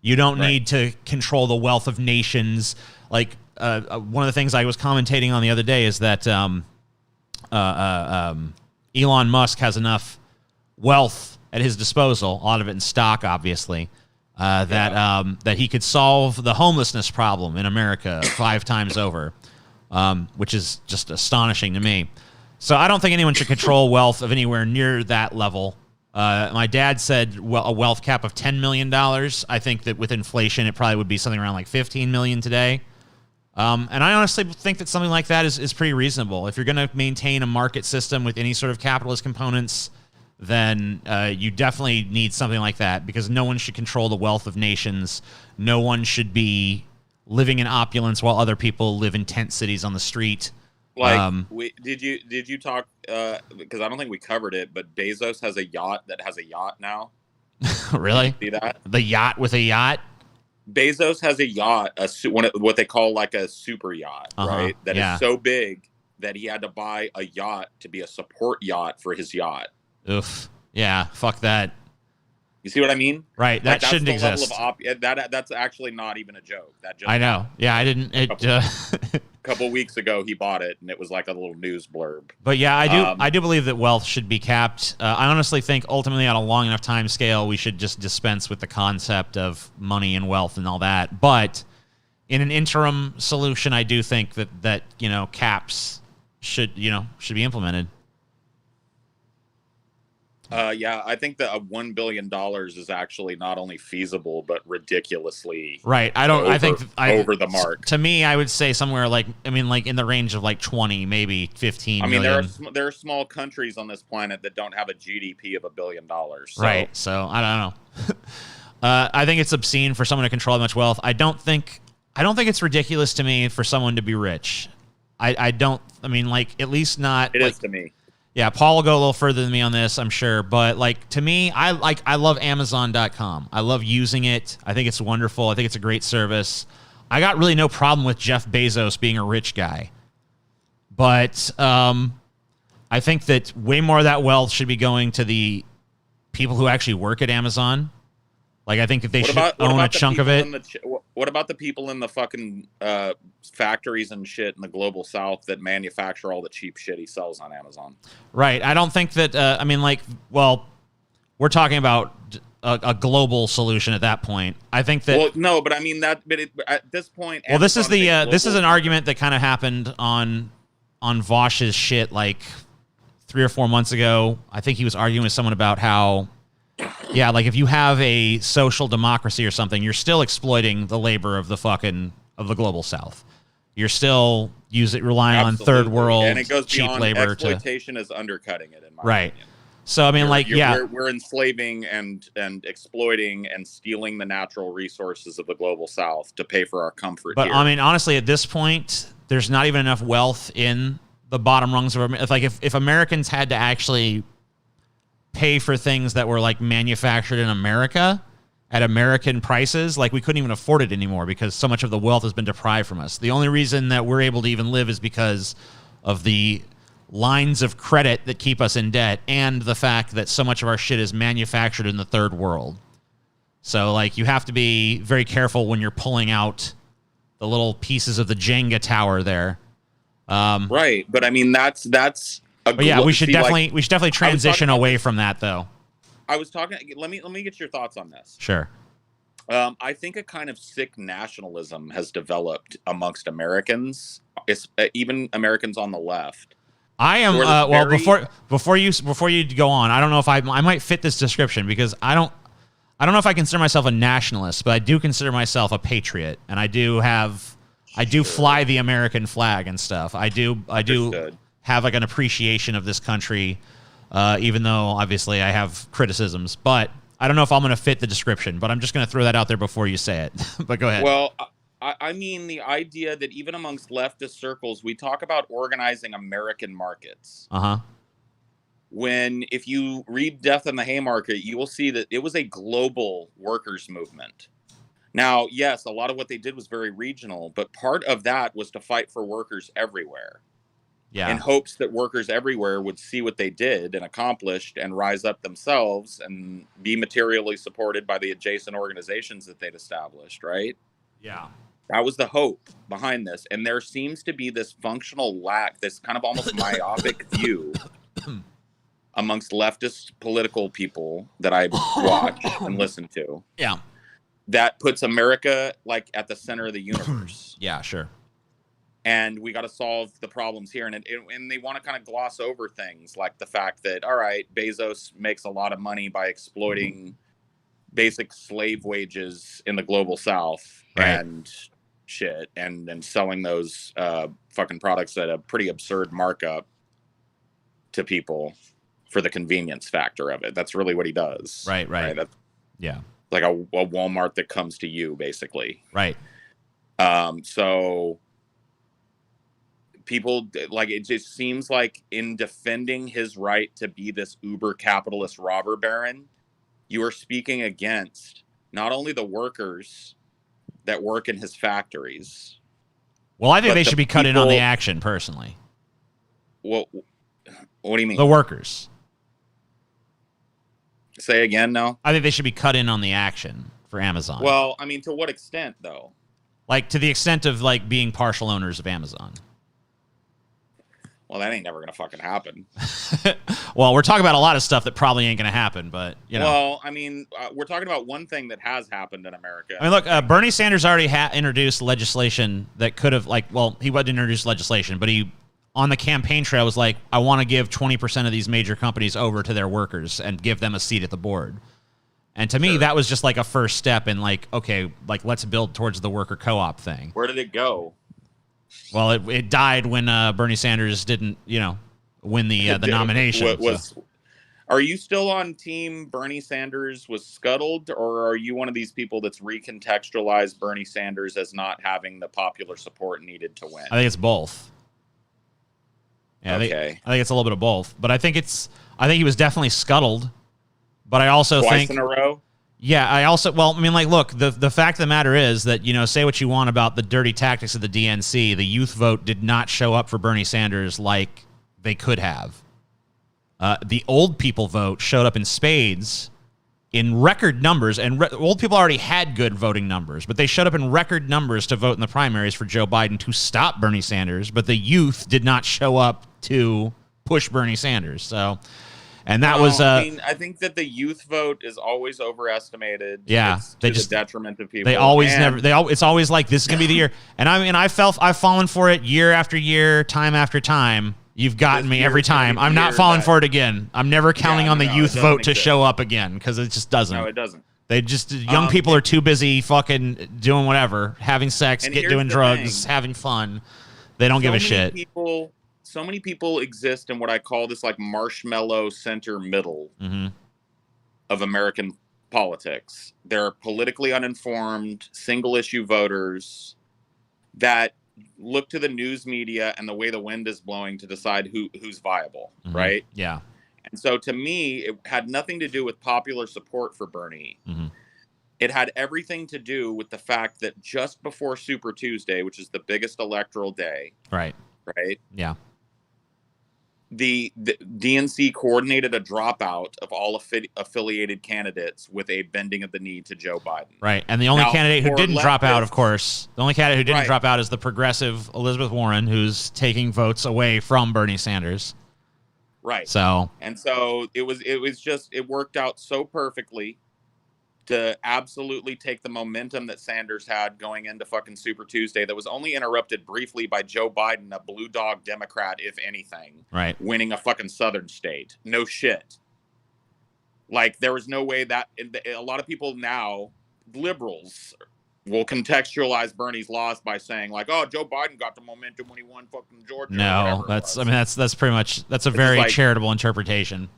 You don't need to control the wealth of nations. Like, one of the things I was commentating on the other day is that Elon Musk has enough wealth at his disposal, a lot of it in stock, obviously, that he could solve the homelessness problem in America 5 times over, which is just astonishing to me. So I don't think anyone should control wealth of anywhere near that level. My dad said a wealth cap of $10 million. I think that with inflation, it probably would be something around like $15 million today. And I honestly think that something like that is pretty reasonable. If you're going to maintain a market system with any sort of capitalist components, then you definitely need something like that, because no one should control the wealth of nations. No one should be living in opulence while other people live in tent cities on the street. Like, did you talk? Because I don't think we covered it, but Bezos has a yacht that has a yacht now. Really? Did you see that? The yacht with a yacht? Bezos has a yacht, what they call like a super yacht, right? That is so big that he had to buy a yacht to be a support yacht for his yacht. Oof. Yeah. Fuck that. You see what I mean? Right. That like, shouldn't exist. That's actually not even a joke. That just I know. Yeah, I didn't. A couple weeks ago, he bought it, and it was like a little news blurb. But yeah, I do believe that wealth should be capped. I honestly think ultimately, on a long enough time scale, we should just dispense with the concept of money and wealth and all that. But in an interim solution, I do think that caps should be implemented. Yeah, I think that $1 billion is actually not only feasible but ridiculously right. I think over the mark. To me, I would say somewhere like in the range of like 20, maybe 15 million. There are small countries on this planet that don't have a GDP of $1 billion. So. Right. So I don't know. I think it's obscene for someone to control that much wealth. I don't think it's ridiculous to me for someone to be rich. At least not. It is to me. Yeah, Paul will go a little further than me on this, I'm sure. But to me, I love Amazon.com. I love using it. I think it's wonderful. I think it's a great service. I got really no problem with Jeff Bezos being a rich guy. But I think that way more of that wealth should be going to the people who actually work at Amazon. I think that they should own a chunk of it. What about the people in the fucking factories and shit in the global south that manufacture all the cheap shit he sells on Amazon? Right. I don't think that, we're talking about a global solution at that point. I think that... Well, no, but I mean that, at this point... Well, this is an argument that kind of happened on Vosh's shit 3 or 4 months ago. I think he was arguing with someone about how... Yeah, if you have a social democracy or something, you're still exploiting the labor of the global south. You're still relying on third world and it goes cheap beyond labor. Exploitation is undercutting it, in my right. opinion. So we're enslaving and exploiting and stealing the natural resources of the global south to pay for our comfort. But here. Honestly, at this point, there's not even enough wealth in the bottom rungs of if Americans had to actually pay for things that were manufactured in America at American prices, we couldn't even afford it anymore because so much of the wealth has been deprived from us. The only reason that we're able to even live is because of the lines of credit that keep us in debt and the fact that so much of our shit is manufactured in the third world. So you have to be very careful when you're pulling out the little pieces of the Jenga tower there. Right, but I mean that's we should definitely transition away from that, though. I was talking. Let me get your thoughts on this. Sure. I think a kind of sick nationalism has developed amongst Americans, even Americans on the left. I am before you go on. I don't know if I might fit this description because I don't know if I consider myself a nationalist, but I do consider myself a patriot, and I do fly the American flag and stuff. I do have an appreciation of this country, even though obviously I have criticisms. But I don't know if I'm going to fit the description, but I'm just going to throw that out there before you say it. But go ahead. Well, I mean the idea that even amongst leftist circles, we talk about organizing American markets. Uh-huh. If you read Death in the Haymarket, you will see that it was a global workers' movement. Now, yes, a lot of what they did was very regional, but part of that was to fight for workers everywhere. Yeah. In hopes that workers everywhere would see what they did and accomplished and rise up themselves and be materially supported by the adjacent organizations that they'd established, right? Yeah. That was the hope behind this. And there seems to be this functional lack, this kind of almost myopic view amongst leftist political people that I watch and listen to. Yeah. That puts America at the center of the universe. Yeah, sure. And we got to solve the problems here. And they want to kind of gloss over things like the fact that, all right, Bezos makes a lot of money by exploiting basic slave wages in the global south and shit and selling those fucking products at a pretty absurd markup to people for the convenience factor of it. That's really what he does. Right. That's Yeah. like a Walmart that comes to you, basically. Right. So people, like, it just seems like in defending his right to be this uber capitalist robber baron, you are speaking against not only the workers that work in his factories. Well, I think they should be cut in on the action, personally. What do you mean? The workers. Say again, no? I think they should be cut in on the action for Amazon. Well, I mean, to what extent, though? Like, to the extent of, like, being partial owners of Amazon. Well, that ain't never going to fucking happen. Well, we're talking about a lot of stuff that probably ain't going to happen, but, you know. Well, I mean, we're talking about one thing that has happened in America. I mean, look, Bernie Sanders already introduced legislation that could have, like, well, he wasn't introduced legislation, but he, on the campaign trail, was like, I want to give 20% of these major companies over to their workers and give them a seat at the board. And to me, that was just like a first step in, like, okay, like, let's build towards the worker co-op thing. Where did it go? Well, it died when Bernie Sanders didn't, you know, win the nomination. Are you still on team Bernie Sanders was scuttled, or are you one of these people that's recontextualized Bernie Sanders as not having the popular support needed to win? I think it's both. Yeah, okay. I think it's a little bit of both, but I think he was definitely scuttled. But I also Twice in a row. Yeah, well, I mean, like, look, the fact of the matter is that, you know, say what you want about the dirty tactics of the DNC, the youth vote did not show up for Bernie Sanders like they could have. The old people vote showed up in spades in record numbers, and old people already had good voting numbers, but they showed up in record numbers to vote in the primaries for Joe Biden to stop Bernie Sanders, but the youth did not show up to push Bernie Sanders. So... And that was. I mean, I think that the youth vote is always overestimated. Yeah, to the detriment of people. They always It's always like, this is gonna be the year. And I mean, I've fallen for it year after year, time after time. You've gotten me every time. I'm not falling for it again. I'm never counting on the youth vote to show up again, because it just doesn't. No, it doesn't. They just young people are too busy fucking doing whatever, having sex, doing drugs, having fun. They don't give a shit. So many people exist in what I call this, like, marshmallow center middle of American politics. They're politically uninformed, single issue voters that look to the news media and the way the wind is blowing to decide who's viable, right? Yeah. And so to me, it had nothing to do with popular support for Bernie. It had everything to do with the fact that just before Super Tuesday, which is the biggest electoral day, right? Yeah. The DNC coordinated a dropout of all affiliated candidates with a bending of the knee to Joe Biden. Right. And the only candidate who didn't drop out, of course, the only candidate who didn't drop out is the progressive Elizabeth Warren, who's taking votes away from Bernie Sanders. Right. So it worked out so perfectly to absolutely take the momentum that Sanders had going into fucking Super Tuesday that was only interrupted briefly by Joe Biden, a blue dog Democrat, if anything, winning a fucking southern state. No shit. Like, there was no way that a lot of people now, liberals, will contextualize Bernie's loss by saying, like, oh, Joe Biden got the momentum when he won fucking Georgia. No, that's pretty much, that's a very charitable interpretation.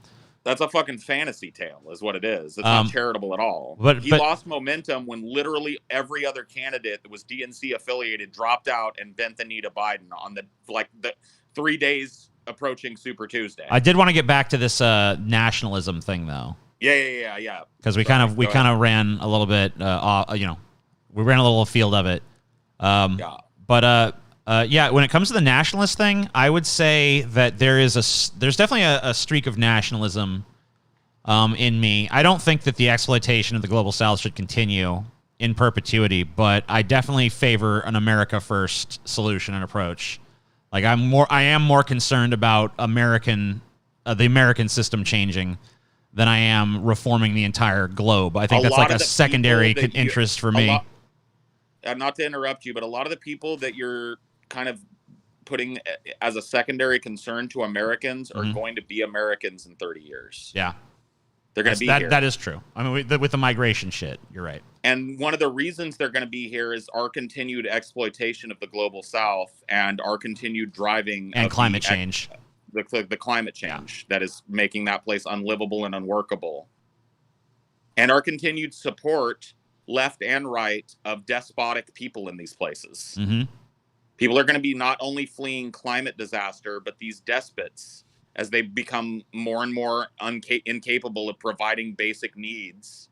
That's a fucking fantasy tale, is what it is. It's not charitable at all. But he lost momentum when literally every other candidate that was DNC affiliated dropped out and bent the knee to Biden on the 3 days approaching Super Tuesday. I did want to get back to this nationalism thing, though. Yeah. Because we kind of ran a little bit, we ran a little afield of it. But when it comes to the nationalist thing, I would say that there's definitely a streak of nationalism in me. I don't think that the exploitation of the global South should continue in perpetuity, but I definitely favor an America first solution and approach. Like, I am more concerned about the American system changing than I am reforming the entire globe. I think that's like a secondary interest for me. Not to interrupt you, but a lot of the people that you're kind of putting as a secondary concern to Americans are going to be Americans in 30 years. Yeah. They're going to be here. That is true. I mean, with the migration shit, you're right. And one of the reasons they're going to be here is our continued exploitation of the global South and our continued driving and climate change. the climate change that is making that place unlivable and unworkable, and our continued support, left and right, of despotic people in these places. Mm-hmm. People are going to be not only fleeing climate disaster, but these despots, as they become more and more incapable of providing basic needs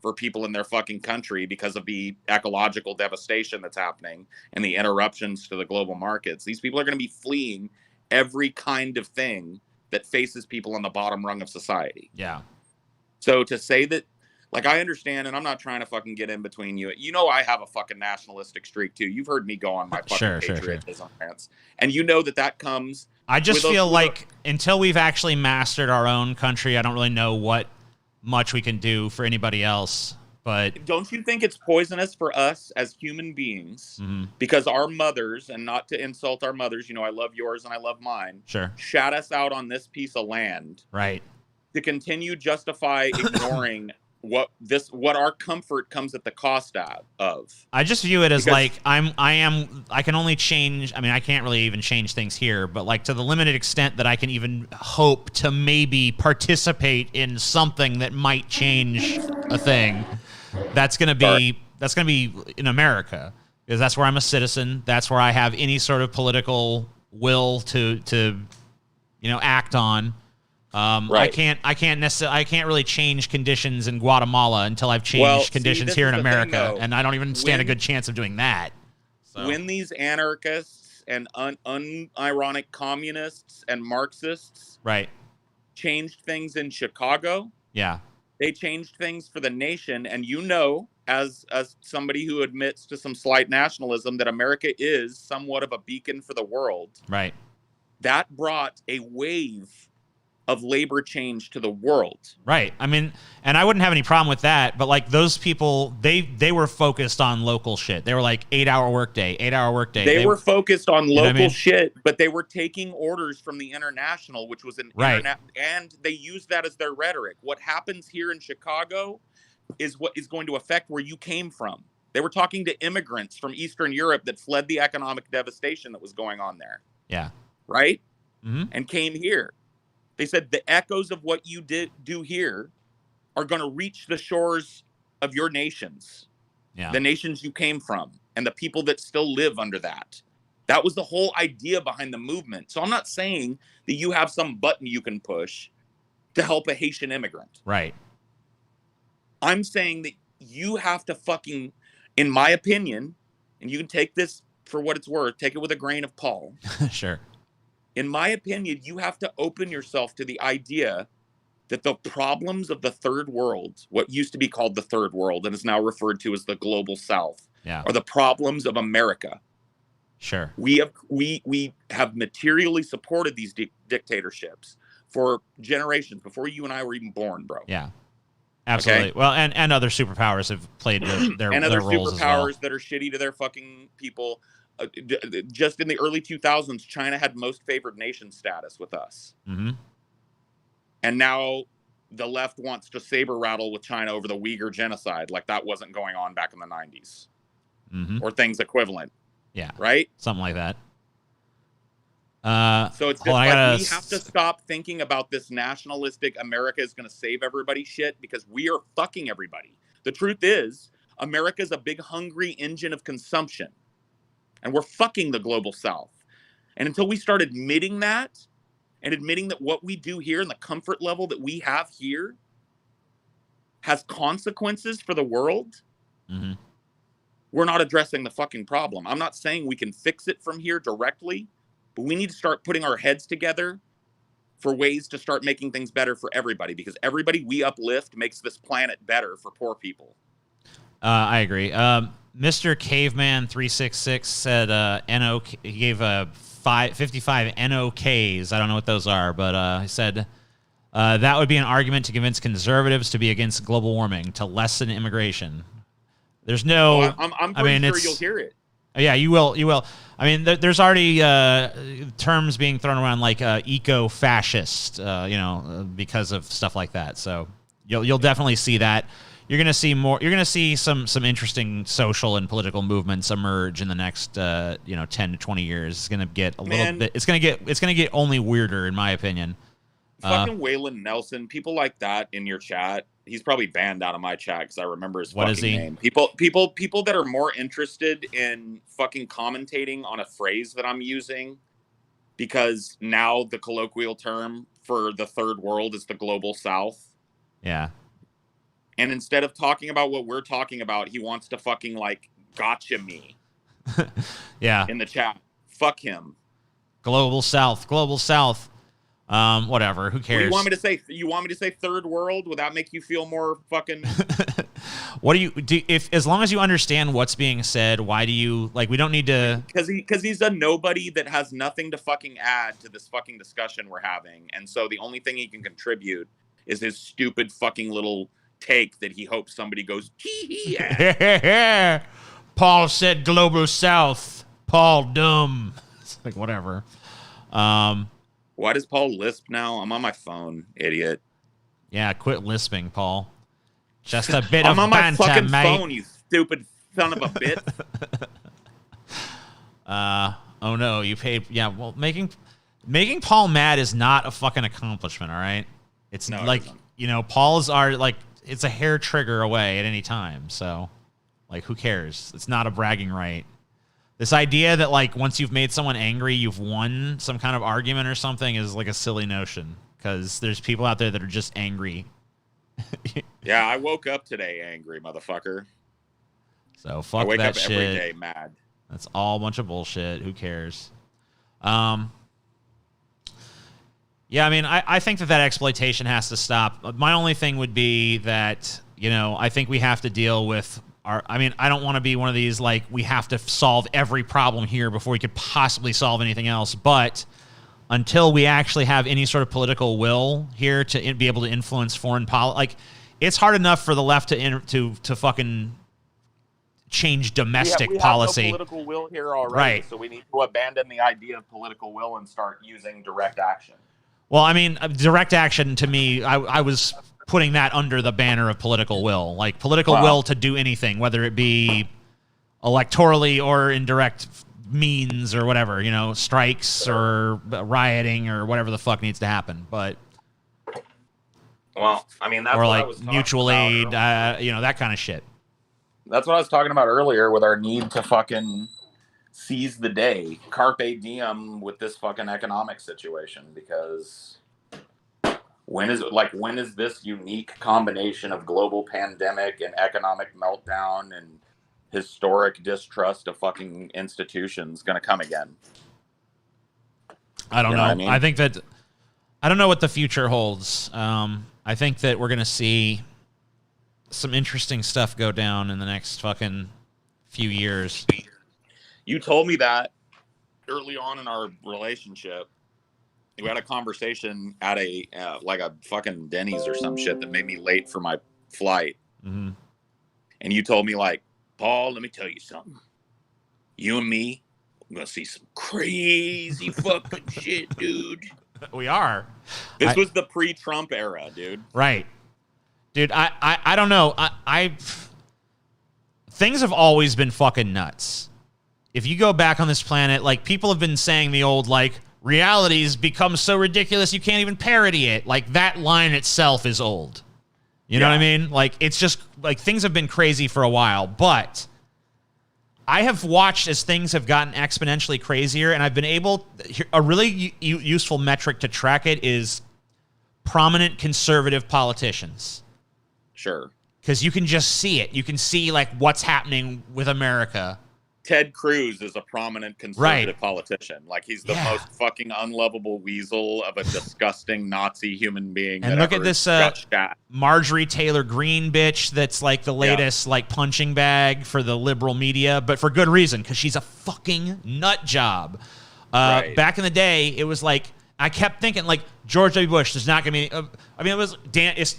for people in their fucking country because of the ecological devastation that's happening and the interruptions to the global markets. These people are going to be fleeing every kind of thing that faces people on the bottom rung of society. Yeah. So to say that, like, I understand, and I'm not trying to fucking get in between you. You know I have a fucking nationalistic streak, too. You've heard me go on my fucking patriotism rants. And you know that comes... I just feel like until we've actually mastered our own country, I don't really know what much we can do for anybody else. But don't you think it's poisonous for us as human beings, because our mothers, and not to insult our mothers, you know, I love yours and I love mine, shat us out on this piece of land, right, to continue justify ignoring what our comfort comes at the cost of. I just view it as like I can only change. I mean, I can't really even change things here, but like to the limited extent that I can even hope to maybe participate in something that might change a thing. That's gonna be in America, because that's where I'm a citizen. That's where I have any sort of political will to act on. Right. I can't really change conditions in Guatemala until I've changed conditions here in America, and I don't even stand a good chance of doing that. So. When these anarchists and unironic communists and Marxists changed things in Chicago, they changed things for the nation. And as somebody who admits to some slight nationalism, that America is somewhat of a beacon for the world. Right. That brought a wave of labor change to the world. Right. I mean, and I wouldn't have any problem with that, but like those people, they were focused on local shit. They were like 8-hour workday. They were focused on local shit, but they were taking orders from the international, which was and they used that as their rhetoric. What happens here in Chicago is what is going to affect where you came from. They were talking to immigrants from Eastern Europe that fled the economic devastation that was going on there. Yeah. Right? Mm-hmm. And came here. They said the echoes of what you do here are going to reach the shores of your nations, the nations you came from, and the people that still live under that. That was the whole idea behind the movement. So I'm not saying that you have some button you can push to help a Haitian immigrant. Right. I'm saying that you have to fucking, in my opinion, and you can take this for what it's worth, take it with a grain of Paul. Sure. In my opinion, you have to open yourself to the idea that the problems of the third world, what used to be called the third world and is now referred to as the global south, are the problems of America. Sure. We have materially supported these dictatorships for generations before you and I were even born, bro. Yeah. Absolutely. Okay? Well, and other superpowers have played their and other roles superpowers as well. That are shitty to their fucking people. Just in the early 2000s, China had most favored nation status with us. Mm-hmm. And now the left wants to saber rattle with China over the Uyghur genocide, like that wasn't going on back in the 90s. Mm-hmm. Or things equivalent. Yeah. Right? Something like that. So it's just like we have to stop thinking about this nationalistic America is going to save everybody shit, because we are fucking everybody. The truth is, America is a big hungry engine of consumption. And we're fucking the global south. And until we start admitting that, and admitting that what we do here and the comfort level that we have here has consequences for the world, we're not addressing the fucking problem. I'm not saying we can fix it from here directly, but we need to start putting our heads together for ways to start making things better for everybody, because everybody we uplift makes this planet better for poor people. I agree. Mr. Caveman 366 said he gave 55 NOKs. I don't know what those are, but he said that would be an argument to convince conservatives to be against global warming, to lessen immigration. There's no. I'm pretty sure you'll hear it. Yeah, you will. You will. I mean, there's already terms being thrown around like eco-fascist, because of stuff like that. So you'll definitely see that. you're gonna see more. You're gonna see some interesting social and political movements emerge in the next 10 to 20 years. It's gonna get a little bit. It's gonna get only weirder, in my opinion. Fucking Waylon Nelson, people like that in your chat. He's probably banned out of my chat because I remember his fucking name. People that are more interested in fucking commentating on a phrase that I'm using, because now the colloquial term for the third world is the global south. Yeah. And instead of talking about what we're talking about, he wants to fucking like gotcha me. Yeah. In the chat. Fuck him. Global south. Whatever. Who cares? What do you want me to say? You want me to say third world? Would that make you feel more fucking? What do you do? If as long as you understand what's being said, why do you like? We don't need to. Because he's a nobody that has nothing to fucking add to this fucking discussion we're having, and so the only thing he can contribute is his stupid fucking little take that he hopes somebody goes hee hee. Paul said global south. Paul dumb. It's like whatever. Why does Paul lisp now? I'm on my phone, idiot. Yeah, quit lisping, Paul. Just a bit I'm of on my banter, fucking mate. phone, you stupid son of a bitch. Oh no, you paid. Yeah, well, making Paul mad is not a fucking accomplishment. All right, it's No, like Paul's are like it's a hair trigger away at any time. So, like, who cares? It's not a bragging right. This idea that like once you've made someone angry, you've won some kind of argument or something is like a silly notion, because there's people out there that are just angry. Yeah, I woke up today angry, motherfucker. So fuck I wake that up shit. every day mad. That's all a bunch of bullshit. Who cares? Yeah, I mean, I think that exploitation has to stop. My only thing would be that, I think we have to deal with I don't want to be one of these, like, we have to solve every problem here before we could possibly solve anything else. But until we actually have any sort of political will here to be able to influence foreign policy, like, it's hard enough for the left to fucking change domestic policy. We have no political will here already, right? So we need to abandon the idea of political will and start using direct action. Well, I mean, direct action to me, I was putting that under the banner of political will, like political will to do anything, whether it be electorally or indirect means or whatever, strikes or rioting or whatever the fuck needs to happen. But well, I mean, that's or what like I was mutual aid, that kind of shit. That's what I was talking about earlier with our need to fucking seize the day, carpe diem with this fucking economic situation, because when is this unique combination of global pandemic and economic meltdown and historic distrust of fucking institutions going to come again? I don't know. I mean? I think that I don't know what the future holds. I think that we're going to see some interesting stuff go down in the next fucking few years. You told me that early on in our relationship. We had a conversation at a fucking Denny's or some shit that made me late for my flight. Mm-hmm. And you told me, like, Paul, let me tell you something. You and me, we're going to see some crazy fucking shit, dude. We are. This was the pre-Trump era, dude. Right. Dude, I don't know. Things have always been fucking nuts. If you go back on this planet, like, people have been saying the old, like, reality's become so ridiculous you can't even parody it. Like, that line itself is old. You know what I mean? Like, it's just, like, things have been crazy for a while, but I have watched as things have gotten exponentially crazier, and I've been able, a really useful metric to track it is prominent conservative politicians. Sure. Because you can just see it. You can see, like, what's happening with America. Ted Cruz is a prominent conservative politician. Like, he's the most fucking unlovable weasel of a disgusting Nazi human being. And look at this Marjorie Taylor Greene bitch that's like the latest like punching bag for the liberal media, but for good reason, because she's a fucking nut job. Back in the day, it was like, I kept thinking, like, George W. Bush, there's not going to be, it was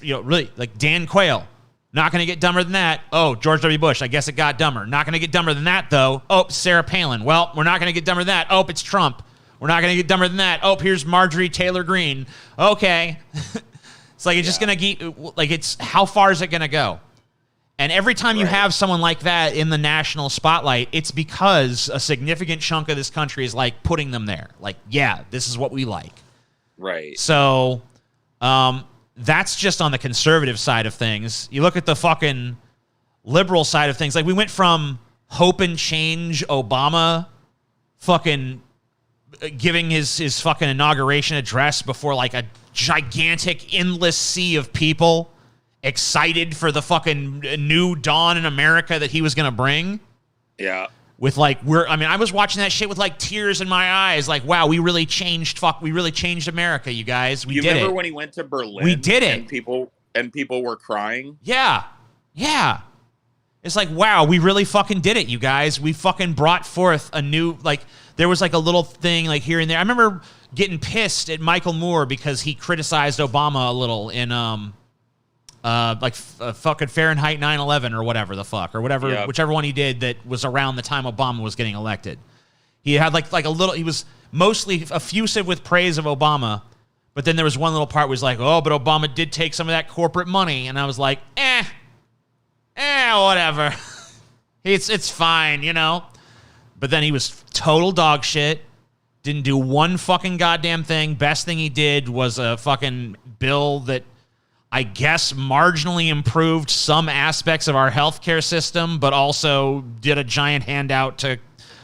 really like Dan Quayle. Not going to get dumber than that. Oh, George W. Bush. I guess it got dumber. Not going to get dumber than that, though. Oh, Sarah Palin. Well, we're not going to get dumber than that. Oh, it's Trump. We're not going to get dumber than that. Oh, here's Marjorie Taylor Greene. Okay. It's like, it's just going to get, like, it's, how far is it going to go? and every time you Right. have someone like that in the national spotlight, it's because a significant chunk of this country is like putting them there. Like, yeah, this is what we like. Right. So that's just on the conservative side of things. You look at the fucking liberal side of things. Like, we went from hope and change Obama fucking giving his fucking inauguration address before like a gigantic endless sea of people excited for the fucking new dawn in America that he was going to bring. Yeah. With like, I was watching that shit with like tears in my eyes. Like, wow, we really changed America, you guys. We did it. You remember when he went to Berlin? We did it. And people were crying? Yeah. Yeah. It's like, wow, we really fucking did it, you guys. We fucking brought forth a new, like, there was like a little thing like here and there. I remember getting pissed at Michael Moore because he criticized Obama a little in fucking Fahrenheit 9/11 or whatever the fuck, or whatever, whichever one he did that was around the time Obama was getting elected. He had like a little, he was mostly effusive with praise of Obama, but then there was one little part where he was like, oh, but Obama did take some of that corporate money, and I was like, whatever. It's fine, you know? But then he was total dog shit, didn't do one fucking goddamn thing. Best thing he did was a fucking bill that I guess marginally improved some aspects of our healthcare system, but also did a giant handout to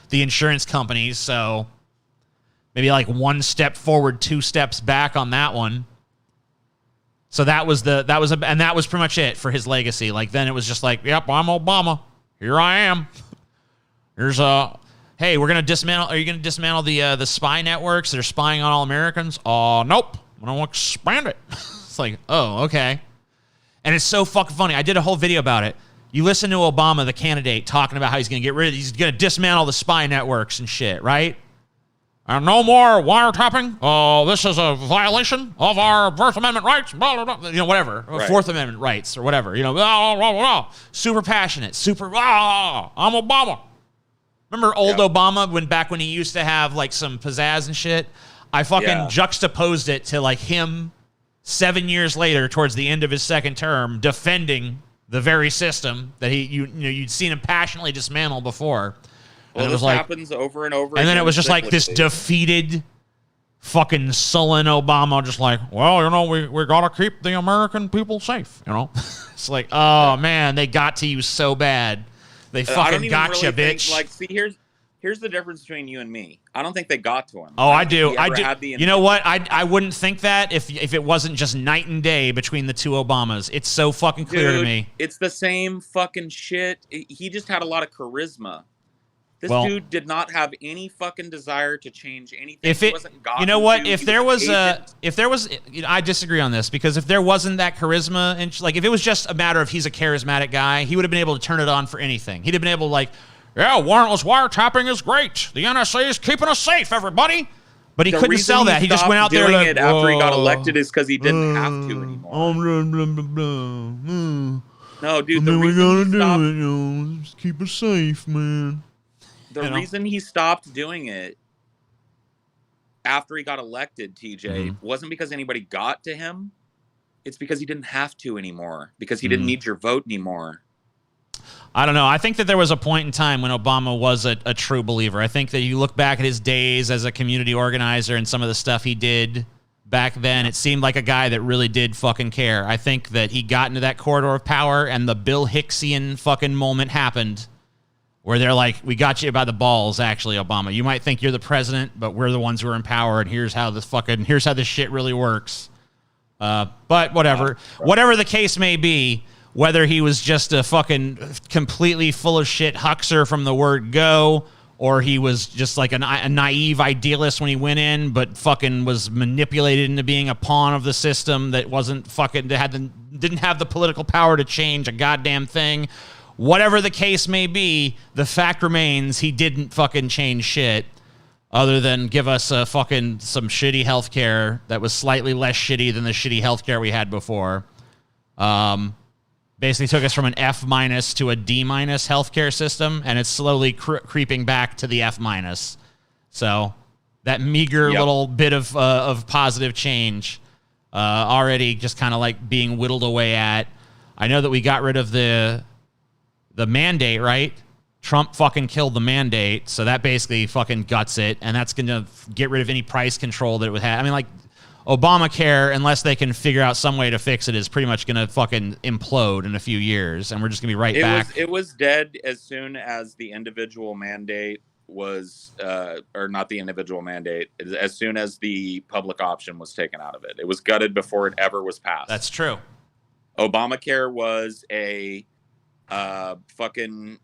the insurance companies. So maybe like one step forward, two steps back on that one. So that was pretty much it for his legacy. Like, then it was just like, yep, I'm Obama. Here I am. Here's hey, we're gonna dismantle. Are you gonna dismantle the spy networks that are spying on all Americans? Nope. I don't want to expand it. It's like, oh, okay. And it's so fucking funny. I did a whole video about it. You listen to Obama, the candidate, talking about how he's gonna he's gonna dismantle the spy networks and shit, right? No more wiretapping. This is a violation of our First Amendment rights. Blah, blah, blah. You know, whatever. Right. Fourth Amendment rights or whatever. You know, blah, blah, blah, blah. Super passionate. I'm Obama. Remember old Obama when he used to have like some pizzazz and shit? I fucking juxtaposed it to like him 7 years later, towards the end of his second term, defending the very system that you'd seen him passionately dismantle before. Well, this happens over and over. And then it was just like this defeated, fucking sullen Obama, just like, well, you know, we gotta keep the American people safe. You know, it's like, oh man, they got to you so bad. They fucking got you, bitch. Like, see, here's the difference between you and me. I don't think they got to him. Oh, I do. You know what? I wouldn't think that if it wasn't just night and day between the two Obamas. It's so fucking clear to me. It's the same fucking shit. He just had a lot of charisma. This dude did not have any fucking desire to change anything. You know what? If there was, I disagree on this, because if there wasn't that charisma, and like if it was just a matter of he's a charismatic guy, he would have been able to turn it on for anything. He'd have been able to like, yeah, warrantless wiretapping is great. The NSA is keeping us safe, everybody. But he couldn't sell that. He just went out there doing it after he got elected is because he didn't have to anymore. No, dude, the reason he stopped, just keep us safe, man. The reason he stopped doing it after he got elected, TJ, wasn't because anybody got to him. It's because he didn't have to anymore, because he didn't need your vote anymore. I don't know. I think that there was a point in time when Obama was a true believer. I think that you look back at his days as a community organizer and some of the stuff he did back then, it seemed like a guy that really did fucking care. I think that he got into that corridor of power and the Bill Hicksian fucking moment happened, where they're like, we got you by the balls, actually, Obama. You might think you're the president, but we're the ones who are in power, and here's how this shit really works. But whatever. Whatever the case may be, whether he was just a fucking completely full of shit huckster from the word go, or he was just like a naive idealist when he went in, but fucking was manipulated into being a pawn of the system that wasn't fucking, didn't have the political power to change a goddamn thing. Whatever the case may be, the fact remains he didn't fucking change shit, other than give us some shitty healthcare that was slightly less shitty than the shitty healthcare we had before. Basically took us from an F- to a D- healthcare system, and it's slowly creeping back to the F-. So that meager little bit of positive change already just kind of like being whittled away at. I know that we got rid of the the mandate, right? Trump fucking killed the mandate, so that basically fucking guts it, and that's going to get rid of any price control that it would have. I mean, like, Obamacare, unless they can figure out some way to fix it, is pretty much going to fucking implode in a few years, and we're just going to be right back. It was dead as soon as the individual mandate was, or not the individual mandate, as soon as the public option was taken out of it. It was gutted before it ever was passed. That's true. Obamacare was a fucking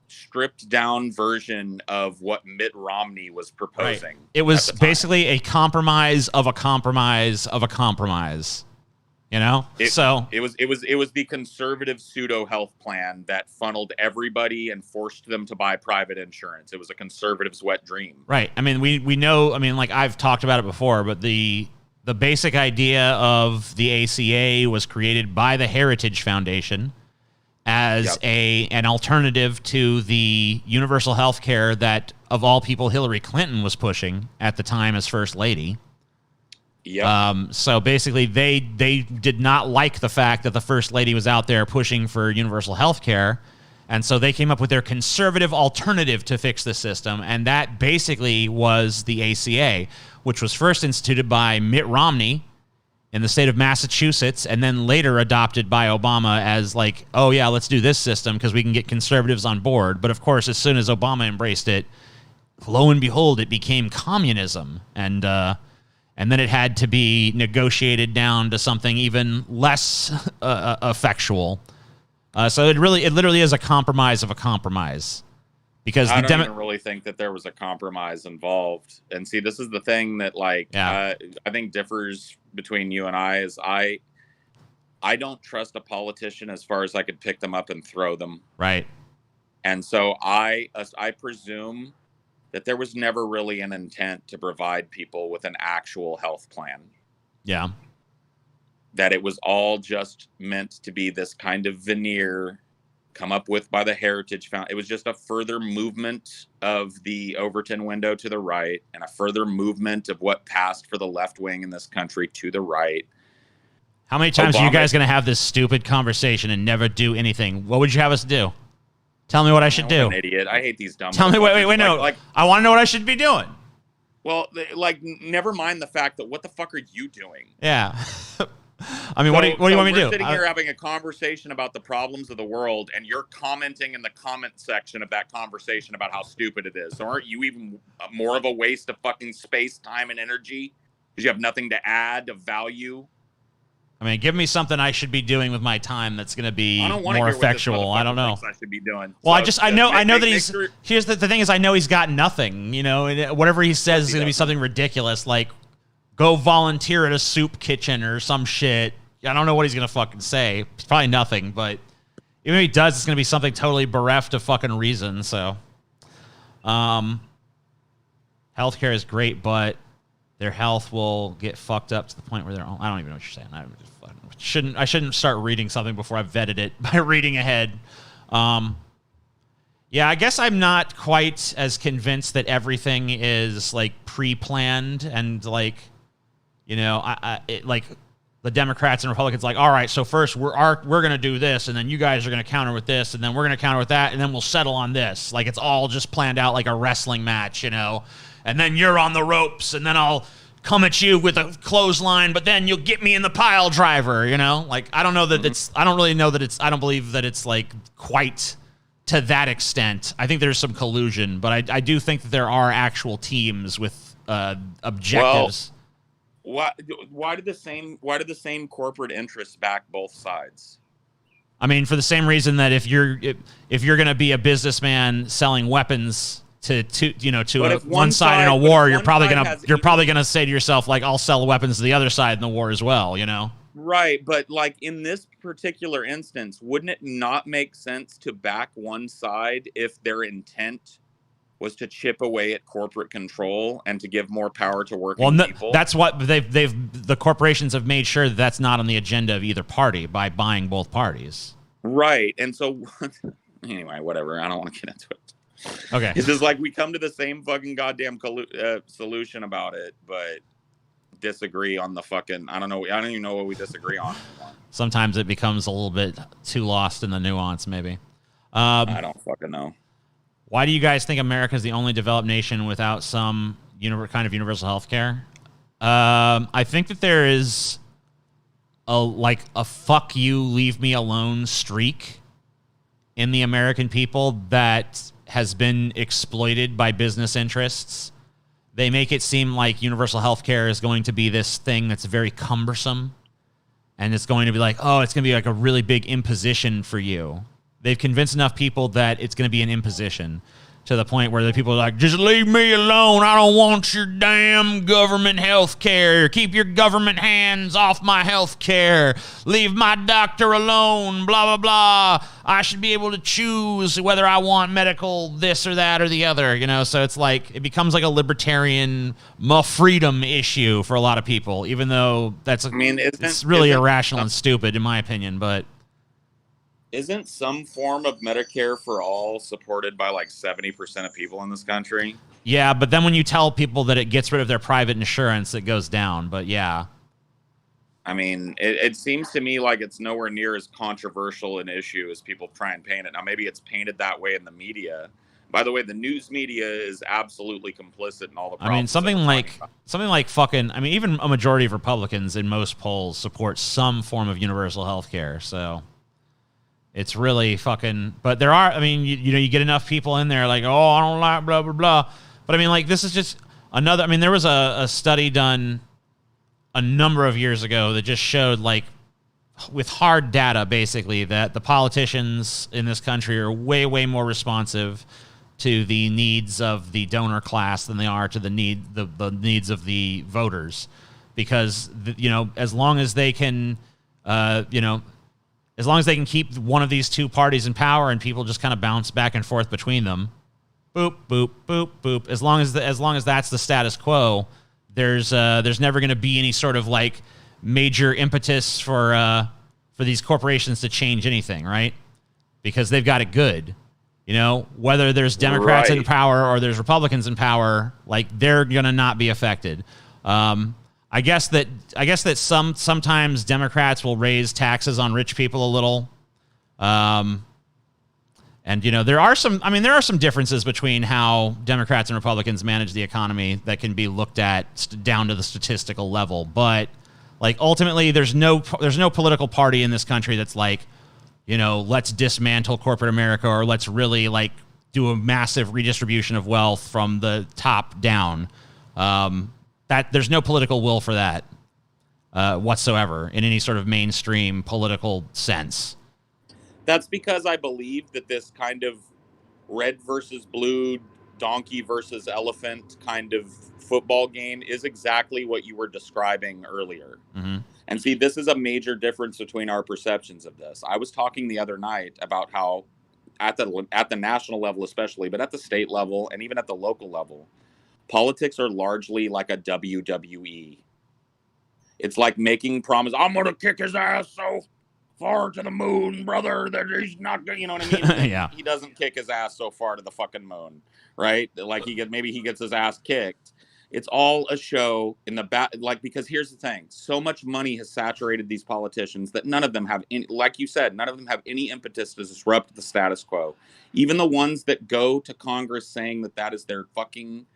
stripped down version of what Mitt Romney was proposing. Right. It was basically a compromise of a compromise of a compromise. You know? It was the conservative pseudo health plan that funneled everybody and forced them to buy private insurance. It was a conservative's wet dream. Right. I mean, we know, I mean, like I've talked about it before, but the basic idea of the ACA was created by the Heritage Foundation as an alternative to the universal health care that, of all people, Hillary Clinton was pushing at the time as First Lady. Yep. So basically, they did not like the fact that the First Lady was out there pushing for universal health care, and so they came up with their conservative alternative to fix the system, and that basically was the ACA, which was first instituted by Mitt Romney in the state of Massachusetts, and then later adopted by Obama as like, oh yeah, let's do this system because we can get conservatives on board. But of course, as soon as Obama embraced it, lo and behold, it became communism, and then it had to be negotiated down to something even less effectual. So it literally is a compromise of a compromise. Because I don't even really think that there was a compromise involved. And see, this is the thing that, like, I think differs between you and I is I don't trust a politician as far as I could pick them up and throw them. Right. And so I presume that there was never really an intent to provide people with an actual health plan. Yeah. That it was all just meant to be this kind of veneer come up with by the Heritage Foundation. It was just a further movement of the Overton window to the right and a further movement of what passed for the left wing in this country to the right. How many times are you guys going to have this stupid conversation and never do anything? What would you have us do? Tell me what I should do. I'm an idiot. I hate these dumb. Tell me. Wait. No. Like, I want to know what I should be doing. Well, like, never mind the fact that what the fuck are you doing? Yeah. I mean, what do you want me to do? We're sitting here having a conversation about the problems of the world, and you're commenting in the comment section of that conversation about how stupid it is. So aren't you even more of a waste of fucking space, time, and energy? Because you have nothing to add of value? I mean, give me something I should be doing with my time that's going to be more effectual. effectual. I don't know. I should be doing. Well, I know that he's. Here's the thing: is I know he's got nothing. You know, and whatever he says is going to be something ridiculous, like go volunteer at a soup kitchen or some shit. I don't know what he's going to fucking say. It's probably nothing, but even if he does, it's going to be something totally bereft of fucking reason. So, healthcare is great, but their health will get fucked up to the point where they're. I don't even know what you're saying. I shouldn't start reading something before I've vetted it by reading ahead. Yeah, I guess I'm not quite as convinced that everything is like pre-planned and like, you know, like the Democrats and Republicans like, all right, so first we're going to do this, and then you guys are going to counter with this, and then we're going to counter with that, and then we'll settle on this. Like it's all just planned out like a wrestling match, you know. And then you're on the ropes, and then I'll come at you with a clothesline, but then you'll get me in the pile driver, you know? Like, I don't know that it's, I don't really know that it's, I don't believe that it's like quite to that extent. I think there's some collusion, but I do think that there are actual teams with objectives. Well, why did the same corporate interests back both sides? I mean, for the same reason that if you're going to be a businessman selling weapons to one side in a war, you're probably gonna say to yourself like, I'll sell weapons to the other side in the war as well, you know? Right, but like in this particular instance, wouldn't it not make sense to back one side if their intent was to chip away at corporate control and to give more power to working people? That's what the corporations have made sure that that's not on the agenda of either party by buying both parties. Right, and so anyway, whatever. I don't want to get into it. Okay. It's just like we come to the same fucking goddamn solution about it, but disagree on the fucking, I don't even know what we disagree on anymore. Sometimes it becomes a little bit too lost in the nuance, maybe. I don't fucking know. Why do you guys think America is the only developed nation without some kind of universal health care? I think that there is a fuck you, leave me alone streak in the American people that has been exploited by business interests. They make it seem like universal health care is going to be this thing that's very cumbersome, and it's going to be like, oh, it's going to be like a really big imposition for you. They've convinced enough people that it's going to be an imposition, to the point where the people are like, just leave me alone. I don't want your damn government health care. Keep your government hands off my health care. Leave my doctor alone, blah, blah, blah. I should be able to choose whether I want medical this or that or the other, So it's like, it becomes like a libertarian freedom issue for a lot of people, even though it's really irrational and stupid in my opinion, but... Isn't some form of Medicare for all supported by like 70% of people in this country? Yeah, but then when you tell people that it gets rid of their private insurance, it goes down. But yeah. I mean, it seems to me like it's nowhere near as controversial an issue as people try and paint it. Now, maybe it's painted that way in the media. By the way, the news media is absolutely complicit in all the problems. I mean, something like fucking... I mean, even a majority of Republicans in most polls support some form of universal health care, so... It's really fucking, but there are, I mean, you get enough people in there like, oh, I don't like blah, blah, blah. But I mean, like, this is just another, I mean, there was a study done a number of years ago that just showed, like, with hard data, basically, that the politicians in this country are way, way more responsive to the needs of the donor class than they are to the needs of the voters. Because, as long as they can, as long as they can keep one of these two parties in power and people just kind of bounce back and forth between them, boop, boop, boop, boop. As long as that's the status quo, there's never going to be any sort of like major impetus for these corporations to change anything, right? Because they've got it good. Whether there's Democrats in power or there's Republicans in power, like they're going to not be affected. I guess that sometimes Democrats will raise taxes on rich people a little. And there are some differences between how Democrats and Republicans manage the economy that can be looked at down to the statistical level. But like ultimately there's no political party in this country that's like, let's dismantle corporate America or let's really like do a massive redistribution of wealth from the top down. That there's no political will for that whatsoever in any sort of mainstream political sense. That's because I believe that this kind of red versus blue, donkey versus elephant kind of football game is exactly what you were describing earlier. Mm-hmm. And see, this is a major difference between our perceptions of this. I was talking the other night about how at the national level especially, but at the state level and even at the local level, politics are largely like a WWE. It's like making promises. I'm going to kick his ass so far to the moon, brother, that he's not going to, you know what I mean? Yeah. He doesn't kick his ass so far to the fucking moon, right? Like maybe he gets his ass kicked. It's all a show in the back. Like, because here's the thing. So much money has saturated these politicians that none of them have any, like you said, none of them have any impetus to disrupt the status quo. Even the ones that go to Congress saying that is their fucking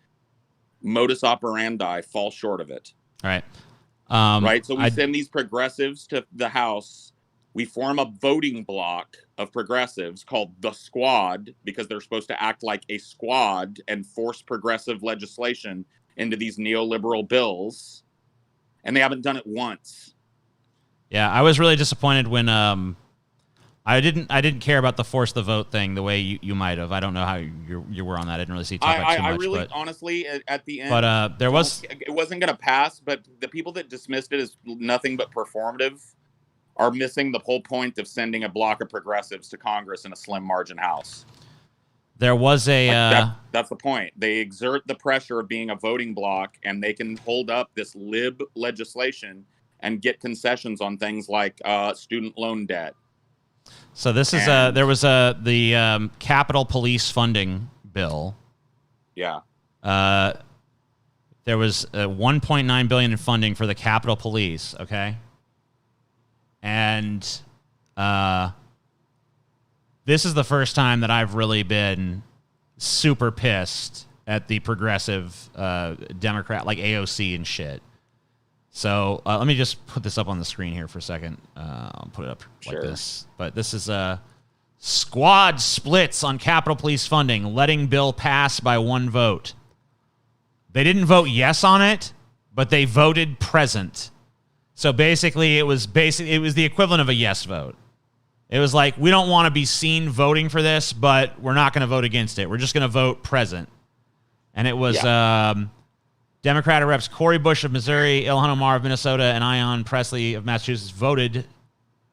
modus operandi fall short of it. All right. Right. So we send these progressives to the House. We form a voting block of progressives called the Squad because they're supposed to act like a squad and force progressive legislation into these neoliberal bills. And they haven't done it once. Yeah, I was really disappointed when I didn't care about the force the vote thing the way you might have. I don't know how you were on that. I didn't really see talk about too much. I really, honestly, at the end, but it wasn't going to pass. But the people that dismissed it as nothing but performative are missing the whole point of sending a block of progressives to Congress in a slim margin House. There was that's the point. They exert the pressure of being a voting block, and they can hold up this lib legislation and get concessions on things like student loan debt. So this is there was the Capitol Police funding bill. Yeah. There was $1.9 billion in funding for the Capitol Police. Okay. And this is the first time that I've really been super pissed at the progressive Democrat, like AOC and shit. So let me just put this up on the screen here for a second. I'll put it up like this. But this is squad splits on Capitol Police funding, letting bill pass by 1 vote. They didn't vote yes on it, but they voted present. So basically, it was the equivalent of a yes vote. It was like, we don't want to be seen voting for this, but we're not going to vote against it. We're just going to vote present. And it was Democratic Reps Cory Bush of Missouri, Ilhan Omar of Minnesota, and Ion Presley of Massachusetts voted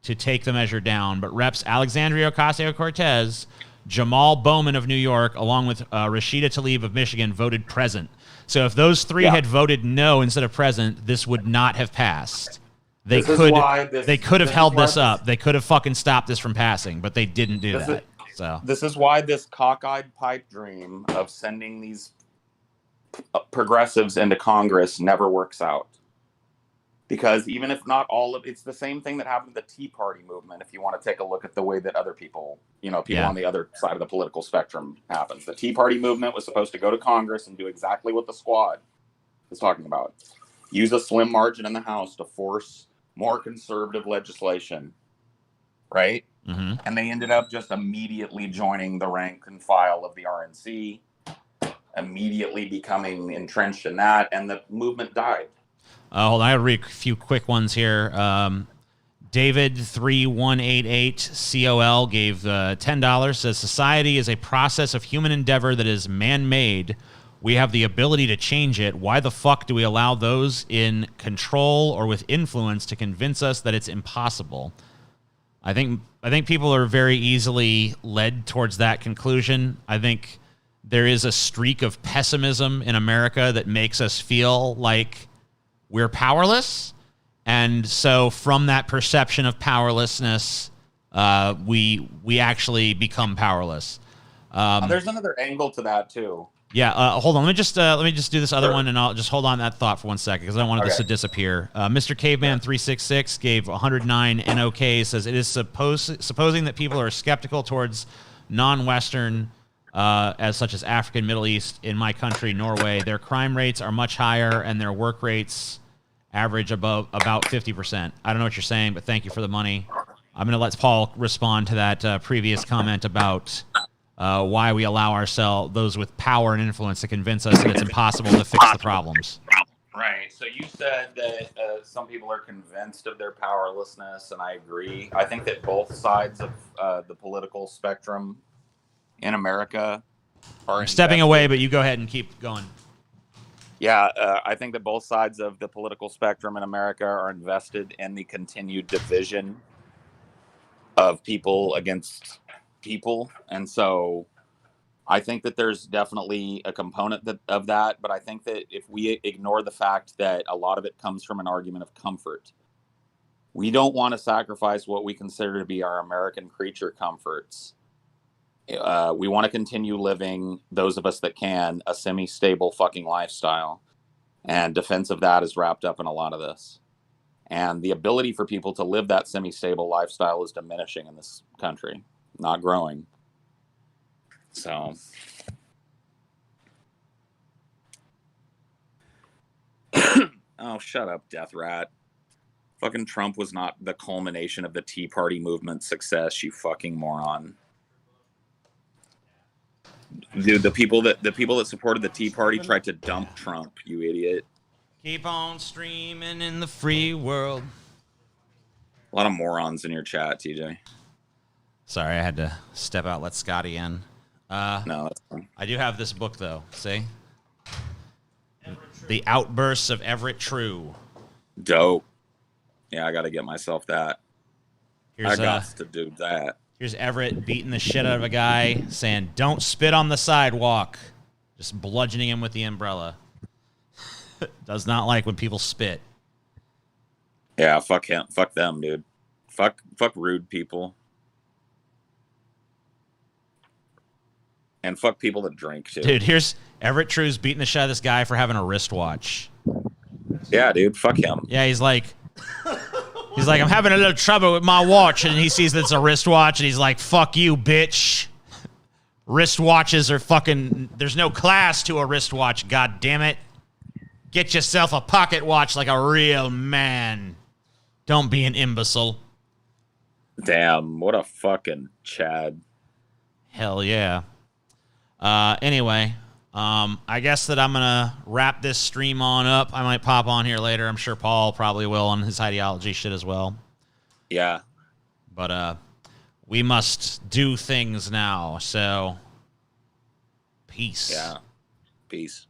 to take the measure down. But Reps Alexandria Ocasio-Cortez, Jamal Bowman of New York, along with Rashida Tlaib of Michigan, voted present. So if those 3 had voted no instead of present, this would not have passed. They could have held this up. They could have fucking stopped this from passing, but they didn't do that. So this is why this cockeyed pipe dream of sending these progressives into Congress never works out. Because even if not all of it's the same thing that happened to the Tea Party movement. If you want to take a look at the way that other people, on the other side of the political spectrum happens. The Tea Party movement was supposed to go to Congress and do exactly what the squad is talking about. Use a slim margin in the House to force more conservative legislation, right? Mm-hmm. And they ended up just immediately joining the rank and file of the RNC, immediately becoming entrenched in that, and the movement died. Hold on, I gotta read a few quick ones here. David3188COL gave $10, says, society is a process of human endeavor that is man-made. We have the ability to change it. Why the fuck do we allow those in control or with influence to convince us that it's impossible? I think people are very easily led towards that conclusion. I think there is a streak of pessimism in America that makes us feel like we're powerless. And so from that perception of powerlessness, we actually become powerless. There's another angle to that too. Yeah, hold on. Let me just do this other one, and I'll just hold on that thought for 1 second because I don't want this to disappear. Mr. Caveman 366 gave 109 NOK. Says it is supposing that people are skeptical towards non-Western, as such as African, Middle East. In my country, Norway, their crime rates are much higher, and their work rates average about 50%. I don't know what you're saying, but thank you for the money. I'm going to let Paul respond to that previous comment about why we allow those with power and influence to convince us that it's impossible to fix the problems. Right. So you said that some people are convinced of their powerlessness, and I agree. I think that both sides of the political spectrum in America are I'm stepping away, but you go ahead and keep going. Yeah, I think that both sides of the political spectrum in America are invested in the continued division of people against people. And so I think that there's definitely a component of that. But I think that if we ignore the fact that a lot of it comes from an argument of comfort, we don't want to sacrifice what we consider to be our American creature comforts. We want to continue living, those of us that can, a semi-stable fucking lifestyle. And defense of that is wrapped up in a lot of this. And the ability for people to live that semi-stable lifestyle is diminishing in this country, not growing. So oh, shut up, Death Rat. Fucking Trump was not the culmination of the Tea Party movement's success, you fucking moron. Dude, the people that supported the Tea Party tried to dump Trump, you idiot. Keep on streaming in the free world. A lot of morons in your chat, TJ. Sorry, I had to step out, let Scotty in. No, that's fine. I do have this book, though. See? The Outbursts of Everett True. Dope. Yeah, I got to get myself that. Here's, I got to do that. Here's Everett beating the shit out of a guy, saying, "Don't spit on the sidewalk." Just bludgeoning him with the umbrella. Does not like when people spit. Yeah, fuck him. Fuck them, dude. Fuck rude people. And fuck people that drink, too. Dude, here's Everett True's beating the shit out of this guy for having a wristwatch. Yeah, dude. Fuck him. Yeah, he's like, He's like, I'm having a little trouble with my watch, and he sees that it's a wristwatch, and he's like, fuck you, bitch. Wristwatches are fucking... There's no class to a wristwatch, god damn it. Get yourself a pocket watch like a real man. Don't be an imbecile. Damn, what a fucking Chad. Hell yeah. Anyway, I guess that I'm going to wrap this stream on up. I might pop on here later. I'm sure Paul probably will on his ideology shit as well. Yeah. But we must do things now, so peace. Yeah. Peace.